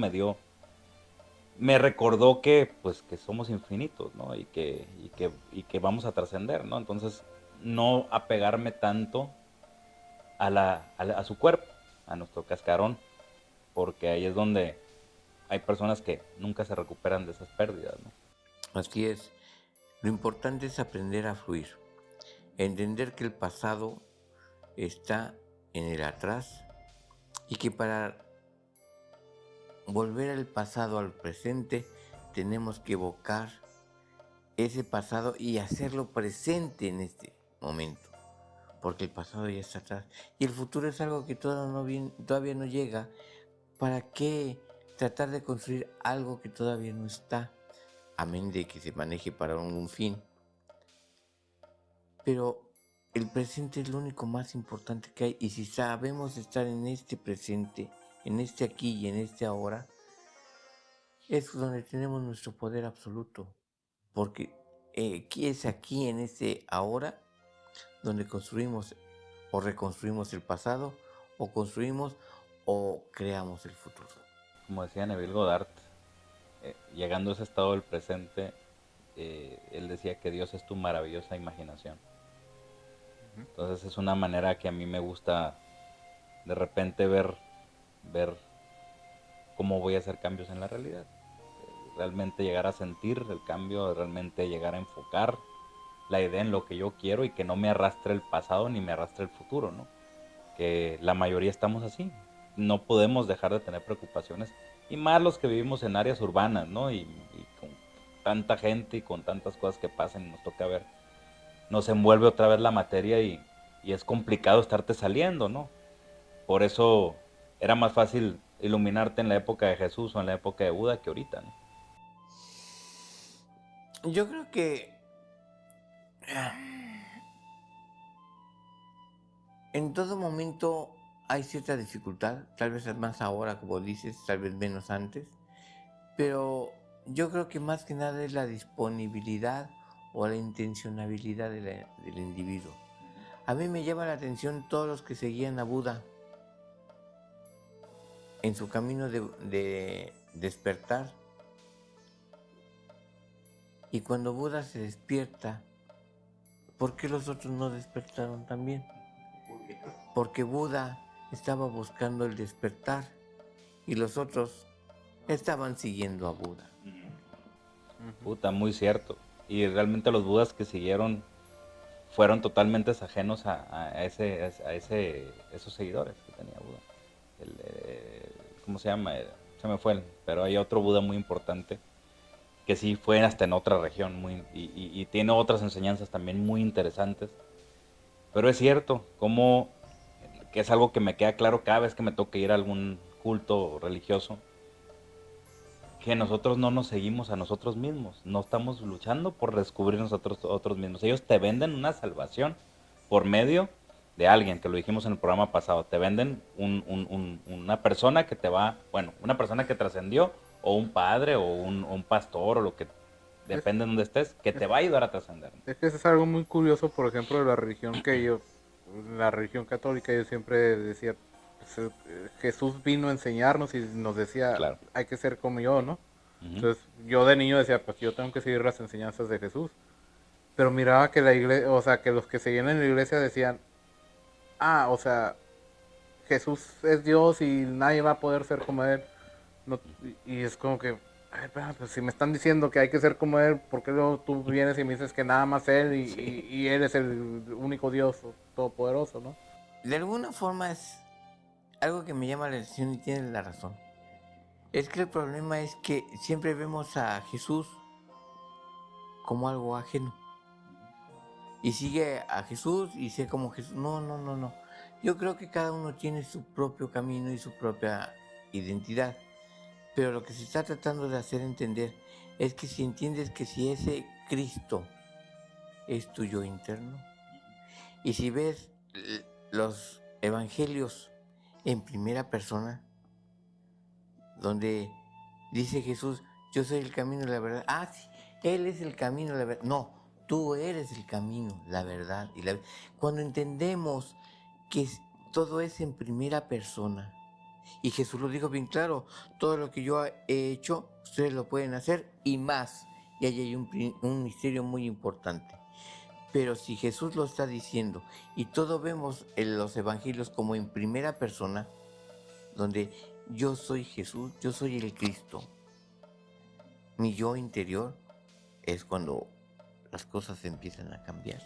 Speaker 2: me recordó que pues que somos infinitos, ¿no? Y que vamos a trascender, ¿no? Entonces no apegarme tanto a su cuerpo, a nuestro cascarón, porque ahí es donde hay personas que nunca se recuperan de esas pérdidas, ¿no?
Speaker 1: Así es. Lo importante es aprender a fluir, entender que el pasado está en el atrás y que para volver al pasado al presente tenemos que evocar ese pasado y hacerlo presente en este momento, porque el pasado ya está atrás y el futuro es algo que todavía no llega. ¿Para qué tratar de construir algo que todavía no está? Amén de que se maneje para un fin. Pero el presente es lo único más importante que hay, y si sabemos estar en este presente, en este aquí y en este ahora, es donde tenemos nuestro poder absoluto, porque es aquí en este ahora donde construimos o reconstruimos el pasado, o construimos o creamos el futuro.
Speaker 2: Como decía Neville Goddard, llegando a ese estado del presente, él decía que Dios es tu maravillosa imaginación. Entonces es una manera que a mí me gusta de repente ver cómo voy a hacer cambios en la realidad. Realmente llegar a sentir el cambio, realmente llegar a enfocar la idea en lo que yo quiero y que no me arrastre el pasado ni me arrastre el futuro, ¿no? Que la mayoría estamos así. No podemos dejar de tener preocupaciones, y más los que vivimos en áreas urbanas, ¿no? Y con tanta gente y con tantas cosas que pasan y nos toca ver, nos envuelve otra vez la materia y es complicado estarte saliendo, ¿no? Por eso era más fácil iluminarte en la época de Jesús o en la época de Buda que ahorita, ¿no?
Speaker 1: Yo creo que en todo momento hay cierta dificultad, tal vez más ahora, como dices, tal vez menos antes, pero yo creo que más que nada es la disponibilidad o la intencionabilidad del individuo. A mí me llama la atención todos los que seguían a Buda en su camino de despertar. Y cuando Buda se despierta, ¿por qué los otros no despertaron también? Porque Buda estaba buscando el despertar y los otros estaban siguiendo a Buda.
Speaker 2: Puta, muy cierto. Y realmente los budas que siguieron fueron totalmente ajenos a esos seguidores que tenía Buda. ¿Cómo se llama? Se me fue, pero hay otro Buda muy importante que sí fue hasta en otra región y tiene otras enseñanzas también muy interesantes. Pero es cierto, como que es algo que me queda claro cada vez que me toca ir a algún culto religioso, que nosotros no nos seguimos a nosotros mismos, no estamos luchando por descubrir nosotros mismos. Ellos te venden una salvación por medio de alguien, que lo dijimos en el programa pasado, te venden una persona que te va, bueno, una persona que trascendió, o un padre, o un pastor, o lo que depende de donde estés, que te va a ayudar a trascender.
Speaker 3: Es que eso es algo muy curioso, por ejemplo, de la religión la religión católica, yo siempre decía, pues, Jesús vino a enseñarnos y nos decía,
Speaker 2: Claro.
Speaker 3: hay que ser como yo, ¿no?
Speaker 2: Ujú.
Speaker 3: Entonces yo de niño decía, pues yo tengo que seguir las enseñanzas de Jesús. Pero miraba que la iglesia, o sea, que los que seguían en la iglesia decían, o sea, Jesús es Dios y nadie va a poder ser como Él. No, y es como que, ay, pues si me están diciendo que hay que ser como Él, ¿por qué luego tú vienes y me dices que nada más Él y Él es el único Dios todopoderoso, ¿no?
Speaker 1: De alguna forma es algo que me llama la atención y tienes la razón. Es que el problema es que siempre vemos a Jesús como algo ajeno. Y sigue a Jesús y sé como Jesús. No. Yo creo que cada uno tiene su propio camino y su propia identidad. Pero lo que se está tratando de hacer entender es que si entiendes que si ese Cristo es tu yo interno, y si ves los evangelios en primera persona, donde dice Jesús, yo soy el camino y la verdad. Ah, sí, Él es el camino y la verdad. No, tú eres el camino, la verdad y la vida. Cuando entendemos que todo es en primera persona, y Jesús lo dijo bien claro, todo lo que yo he hecho, ustedes lo pueden hacer y más. Y ahí hay un misterio muy importante. Pero si Jesús lo está diciendo y todos vemos en los evangelios como en primera persona, donde yo soy Jesús, yo soy el Cristo, mi yo interior, es cuando las cosas empiezan a cambiar.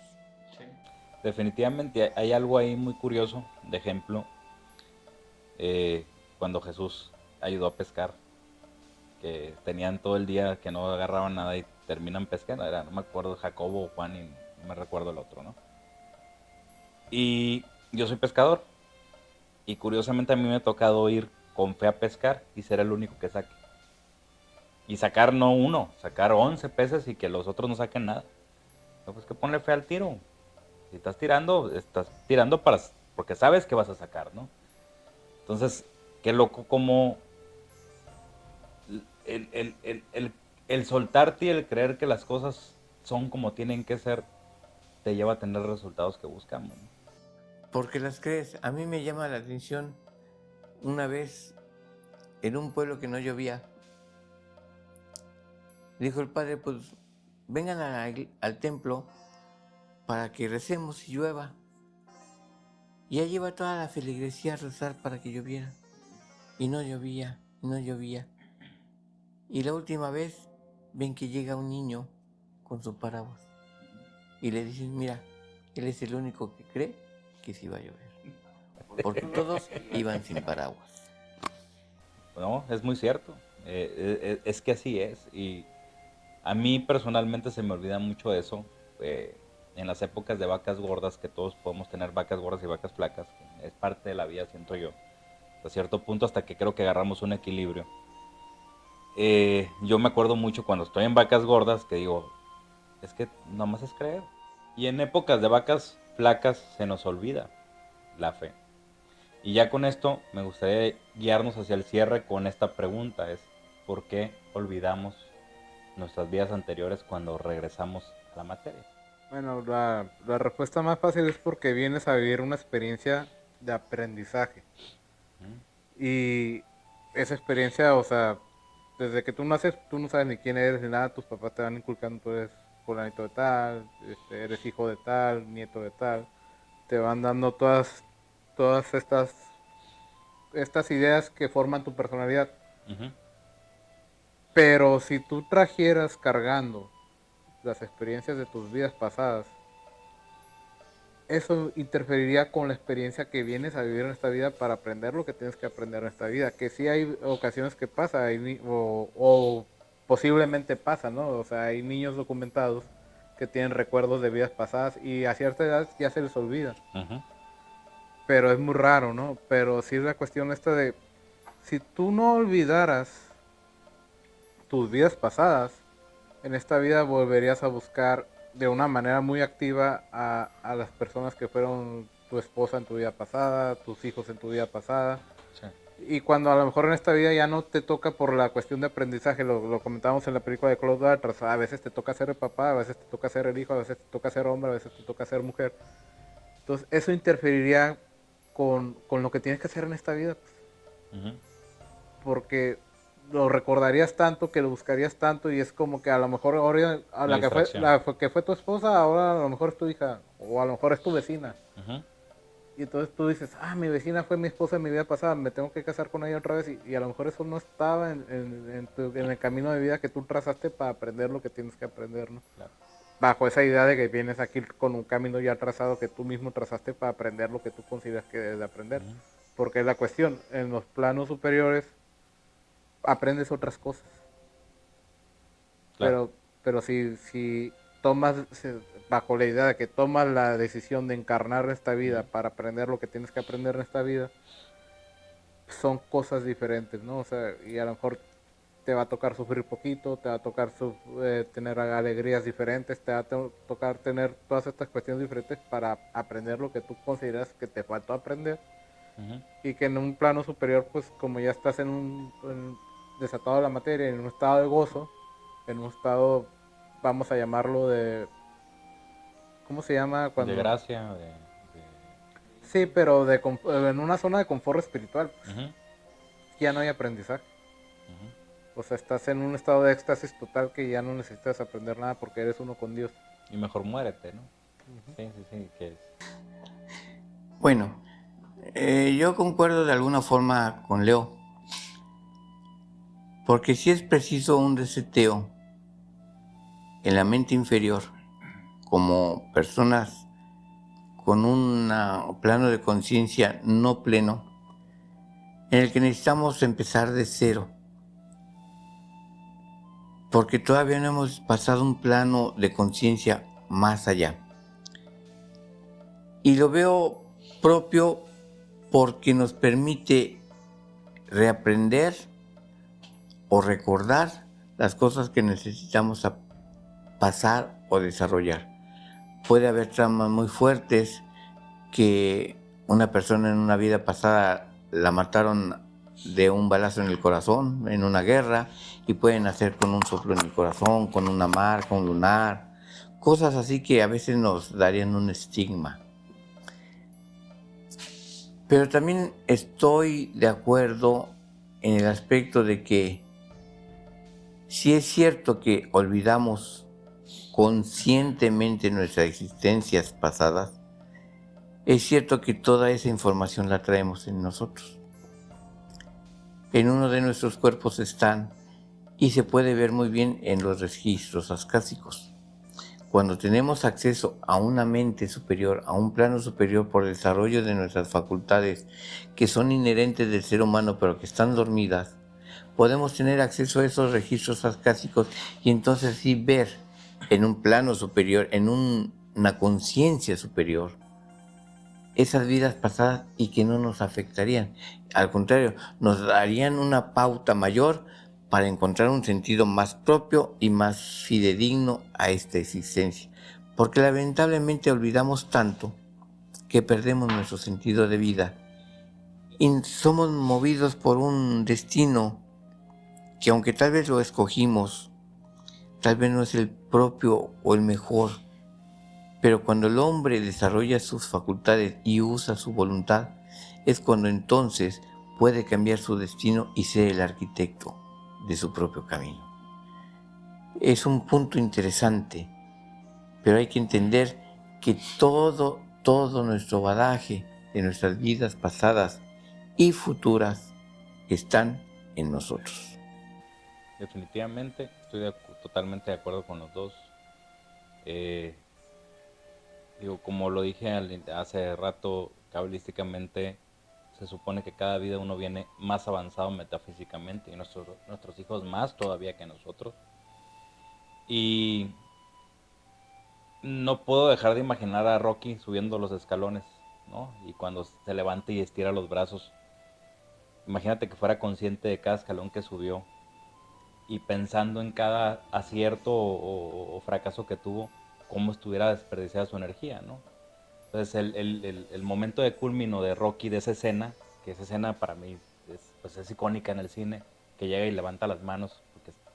Speaker 2: Definitivamente hay algo ahí muy curioso, de ejemplo, cuando Jesús ayudó a pescar, que tenían todo el día que no agarraban nada y terminan pescando, no me acuerdo, Jacobo o Juan y no me recuerdo el otro, ¿no? Y yo soy pescador y curiosamente a mí me ha tocado ir con fe a pescar y ser el único que saque. Y sacar no uno, sacar 11 peces y que los otros no saquen nada. No, pues que ponle fe al tiro. Si estás tirando porque sabes que vas a sacar, ¿no? Entonces, qué loco como el soltarte y el creer que las cosas son como tienen que ser, te lleva a tener los resultados que buscamos, ¿no?
Speaker 1: Porque las crees. A mí me llama la atención una vez en un pueblo que no llovía. Dijo el padre, pues vengan al templo para que recemos y llueva. Y allí iba toda la feligresía a rezar para que lloviera. Y no llovía, y no llovía. Y la última vez ven que llega un niño con su paraguas. Y le dicen, mira, él es el único que cree que sí va a llover. Porque todos iban sin paraguas.
Speaker 2: No, es muy cierto. Es que así es. Y a mí personalmente se me olvida mucho eso. En las épocas de vacas gordas, que todos podemos tener vacas gordas y vacas flacas, es parte de la vida, siento yo. Hasta cierto punto, hasta que creo que agarramos un equilibrio. Yo me acuerdo mucho cuando estoy en vacas gordas que digo, es que nomás es creer. Y en épocas de vacas flacas se nos olvida la fe. Y ya con esto me gustaría guiarnos hacia el cierre con esta pregunta, es ¿por qué olvidamos nuestras vidas anteriores cuando regresamos a la materia?
Speaker 3: Bueno, la respuesta más fácil es porque vienes a vivir una experiencia de aprendizaje. Y esa experiencia, o sea, desde que tú naces, tú no sabes ni quién eres ni nada, tus papás te van inculcando, tú eres fulanito de tal, eres hijo de tal, nieto de tal, te van dando todas estas ideas que forman tu personalidad.
Speaker 2: Uh-huh.
Speaker 3: Pero si tú trajeras cargando las experiencias de tus vidas pasadas, eso interferiría con la experiencia que vienes a vivir en esta vida para aprender lo que tienes que aprender en esta vida. Que sí hay ocasiones que pasa, o posiblemente pasa, ¿no? O sea, hay niños documentados que tienen recuerdos de vidas pasadas y a cierta edad ya se les olvida.
Speaker 2: Uh-huh.
Speaker 3: Pero es muy raro, ¿no? Pero sí es la cuestión esta de, si tú no olvidaras tus vidas pasadas, en esta vida volverías a buscar de una manera muy activa a las personas que fueron tu esposa en tu vida pasada, tus hijos en tu vida pasada.
Speaker 2: Sí.
Speaker 3: Y cuando a lo mejor en esta vida ya no te toca por la cuestión de aprendizaje, lo comentábamos en la película de Cloud Atlas, a veces te toca ser el papá, a veces te toca ser el hijo, a veces te toca ser hombre, a veces te toca ser mujer. Entonces eso interferiría con lo que tienes que hacer en esta vida.
Speaker 2: Uh-huh.
Speaker 3: Porque lo recordarías tanto, que lo buscarías tanto, y es como que a lo mejor ahora a la que fue tu esposa, ahora a lo mejor es tu hija, o a lo mejor es tu vecina.
Speaker 2: Uh-huh.
Speaker 3: Y entonces tú dices, mi vecina fue mi esposa en mi vida pasada, me tengo que casar con ella otra vez, y a lo mejor eso no estaba en el camino de vida que tú trazaste para aprender lo que tienes que aprender, ¿no?
Speaker 2: Claro.
Speaker 3: Bajo esa idea de que vienes aquí con un camino ya trazado que tú mismo trazaste para aprender lo que tú consideras que debes de aprender.
Speaker 2: Uh-huh.
Speaker 3: Porque es la cuestión, en los planos superiores aprendes otras cosas.
Speaker 2: Claro.
Speaker 3: Pero si tomas, bajo la idea de que tomas la decisión de encarnar esta vida para aprender lo que tienes que aprender en esta vida, son cosas diferentes, ¿no? O sea, y a lo mejor te va a tocar sufrir poquito, te va a tocar tener alegrías diferentes, te va a tocar tener todas estas cuestiones diferentes para aprender lo que tú consideras que te faltó aprender.
Speaker 2: Ujú.
Speaker 3: Y que en un plano superior, pues como ya estás desatado de la materia, en un estado de gozo, en un estado, vamos a llamarlo de, ¿cómo se llama?
Speaker 2: De gracia,
Speaker 3: Sí, pero en una zona de confort espiritual, pues,
Speaker 2: Ujú,
Speaker 3: ya no hay aprendizaje.
Speaker 2: ujú.
Speaker 3: O sea, estás en un estado de éxtasis total que ya no necesitas aprender nada porque eres uno con Dios.
Speaker 2: Y mejor muérete, ¿no? Sí, que es.
Speaker 1: Bueno, yo concuerdo de alguna forma con Leo, porque si es preciso un reseteo en la mente inferior, como personas con un plano de conciencia no pleno, en el que necesitamos empezar de cero, porque todavía no hemos pasado un plano de conciencia más allá. Y lo veo propio porque nos permite reaprender o recordar las cosas que necesitamos pasar o desarrollar. Puede haber traumas muy fuertes que una persona en una vida pasada la mataron de un balazo en el corazón, en una guerra, y pueden nacer con un soplo en el corazón, con una marca, un lunar, cosas así que a veces nos darían un estigma. Pero también estoy de acuerdo en el aspecto de que si es cierto que olvidamos conscientemente nuestras existencias pasadas, es cierto que toda esa información la traemos en nosotros. En uno de nuestros cuerpos están y se puede ver muy bien en los registros acásicos. Cuando tenemos acceso a una mente superior, a un plano superior por desarrollo de nuestras facultades que son inherentes del ser humano pero que están dormidas, podemos tener acceso a esos registros acásicos y entonces sí ver en un plano superior, en una conciencia superior, esas vidas pasadas y que no nos afectarían. Al contrario, nos darían una pauta mayor para encontrar un sentido más propio y más fidedigno a esta existencia. Porque lamentablemente olvidamos tanto que perdemos nuestro sentido de vida y somos movidos por un destino que, aunque tal vez lo escogimos, tal vez no es el propio o el mejor. Pero cuando el hombre desarrolla sus facultades y usa su voluntad, es cuando entonces puede cambiar su destino y ser el arquitecto de su propio camino. Es un punto interesante, pero hay que entender que todo nuestro bagaje de nuestras vidas pasadas y futuras están en nosotros.
Speaker 2: Definitivamente, estoy totalmente de acuerdo con los dos. Digo, como lo dije hace rato, cabalísticamente se supone que cada vida uno viene más avanzado metafísicamente y nuestros hijos más todavía que nosotros. Y no puedo dejar de imaginar a Rocky subiendo los escalones, ¿no? Y cuando se levanta y estira los brazos, imagínate que fuera consciente de cada escalón que subió y pensando en cada acierto o fracaso que tuvo, cómo estuviera desperdiciada su energía, ¿no? Entonces el momento de culmino de Rocky, de esa escena, que esa escena para mí es icónica en el cine, que llega y levanta las manos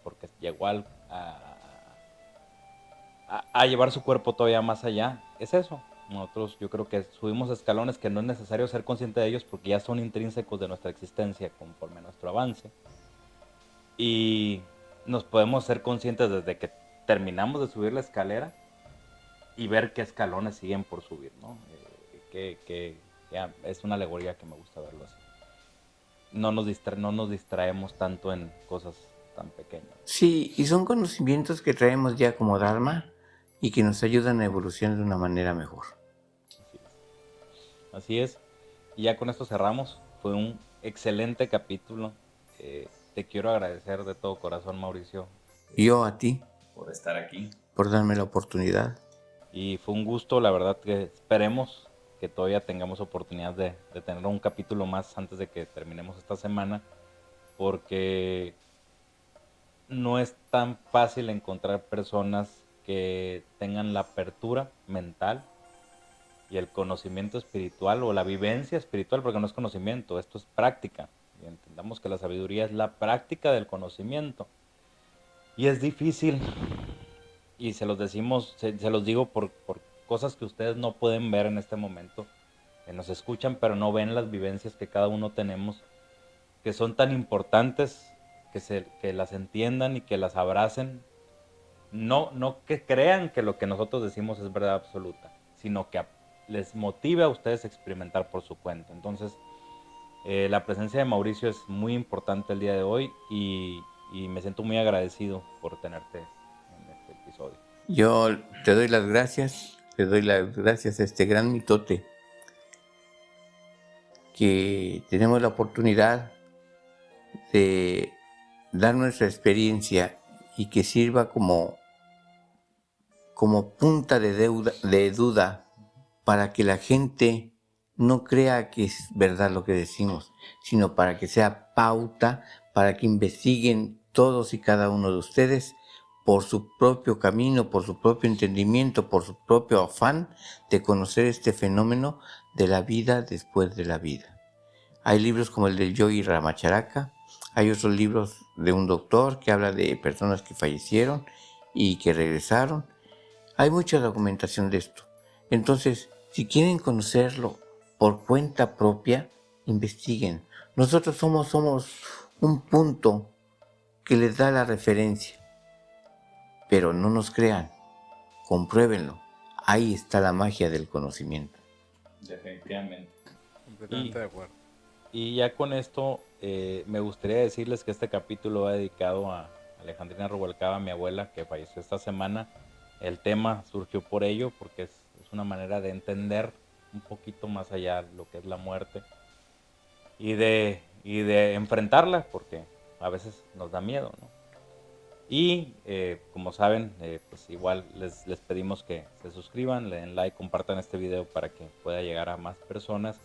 Speaker 2: porque llegó a llevar su cuerpo todavía más allá, es eso. Nosotros yo creo que subimos escalones que no es necesario ser consciente de ellos porque ya son intrínsecos de nuestra existencia conforme a nuestro avance. Y nos podemos ser conscientes desde que terminamos de subir la escalera y ver qué escalones siguen por subir, ¿no? Ya es una alegoría que me gusta verlo así. No nos distraemos tanto en cosas tan pequeñas.
Speaker 1: Sí, y son conocimientos que traemos ya como Dharma y que nos ayudan a evolucionar de una manera mejor.
Speaker 2: Así es. Así es. Y ya con esto cerramos. Fue un excelente capítulo. Te quiero agradecer de todo corazón, Mauricio.
Speaker 1: Y yo a ti,
Speaker 4: Por estar aquí.
Speaker 1: por darme la oportunidad.
Speaker 2: Y fue un gusto, la verdad que esperemos que todavía tengamos oportunidad de tener un capítulo más antes de que terminemos esta semana, porque no es tan fácil encontrar personas que tengan la apertura mental y el conocimiento espiritual o la vivencia espiritual, porque no es conocimiento, esto es práctica. Y entendamos que la sabiduría es la práctica del conocimiento. Y es difícil, y se los decimos, se los digo por cosas que ustedes no pueden ver en este momento, que nos escuchan pero no ven las vivencias que cada uno tenemos, que son tan importantes, que las entiendan y que las abracen. No que crean que lo que nosotros decimos es verdad absoluta, sino que les motive a ustedes a experimentar por su cuenta. Entonces, la presencia de Mauricio es muy importante el día de hoy y me siento muy agradecido por tenerte en este episodio.
Speaker 1: Yo te doy las gracias, a este gran mitote que tenemos la oportunidad de dar nuestra experiencia y que sirva como punta de duda para que la gente no crea que es verdad lo que decimos, sino para que sea pauta, para que investiguen todos y cada uno de ustedes por su propio camino, por su propio entendimiento, por su propio afán de conocer este fenómeno de la vida después de la vida. Hay libros como el del Yogi Ramacharaka, hay otros libros de un doctor que habla de personas que fallecieron y que regresaron. Hay mucha documentación de esto. Entonces, si quieren conocerlo por cuenta propia, investiguen. Nosotros somos un punto que les da la referencia. Pero no nos crean, compruébenlo. Ahí está la magia del conocimiento.
Speaker 2: Definitivamente.
Speaker 3: Completamente de acuerdo.
Speaker 2: Y ya con esto me gustaría decirles que este capítulo va dedicado a Alejandrina Rubalcaba, mi abuela, que falleció esta semana. El tema surgió por ello, porque es una manera de entender un poquito más allá lo que es la muerte y de enfrentarla, porque a veces nos da miedo, ¿no? Y como saben, pues igual les pedimos que se suscriban, le den like, compartan este video para que pueda llegar a más personas.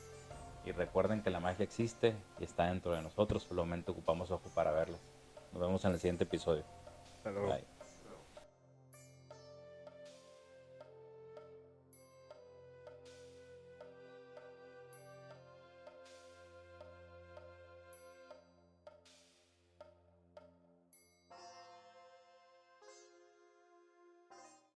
Speaker 2: Y recuerden que la magia existe y está dentro de nosotros, solamente ocupamos ojo para verla. Nos vemos en el siguiente episodio.
Speaker 3: Hasta luego.
Speaker 2: Bye.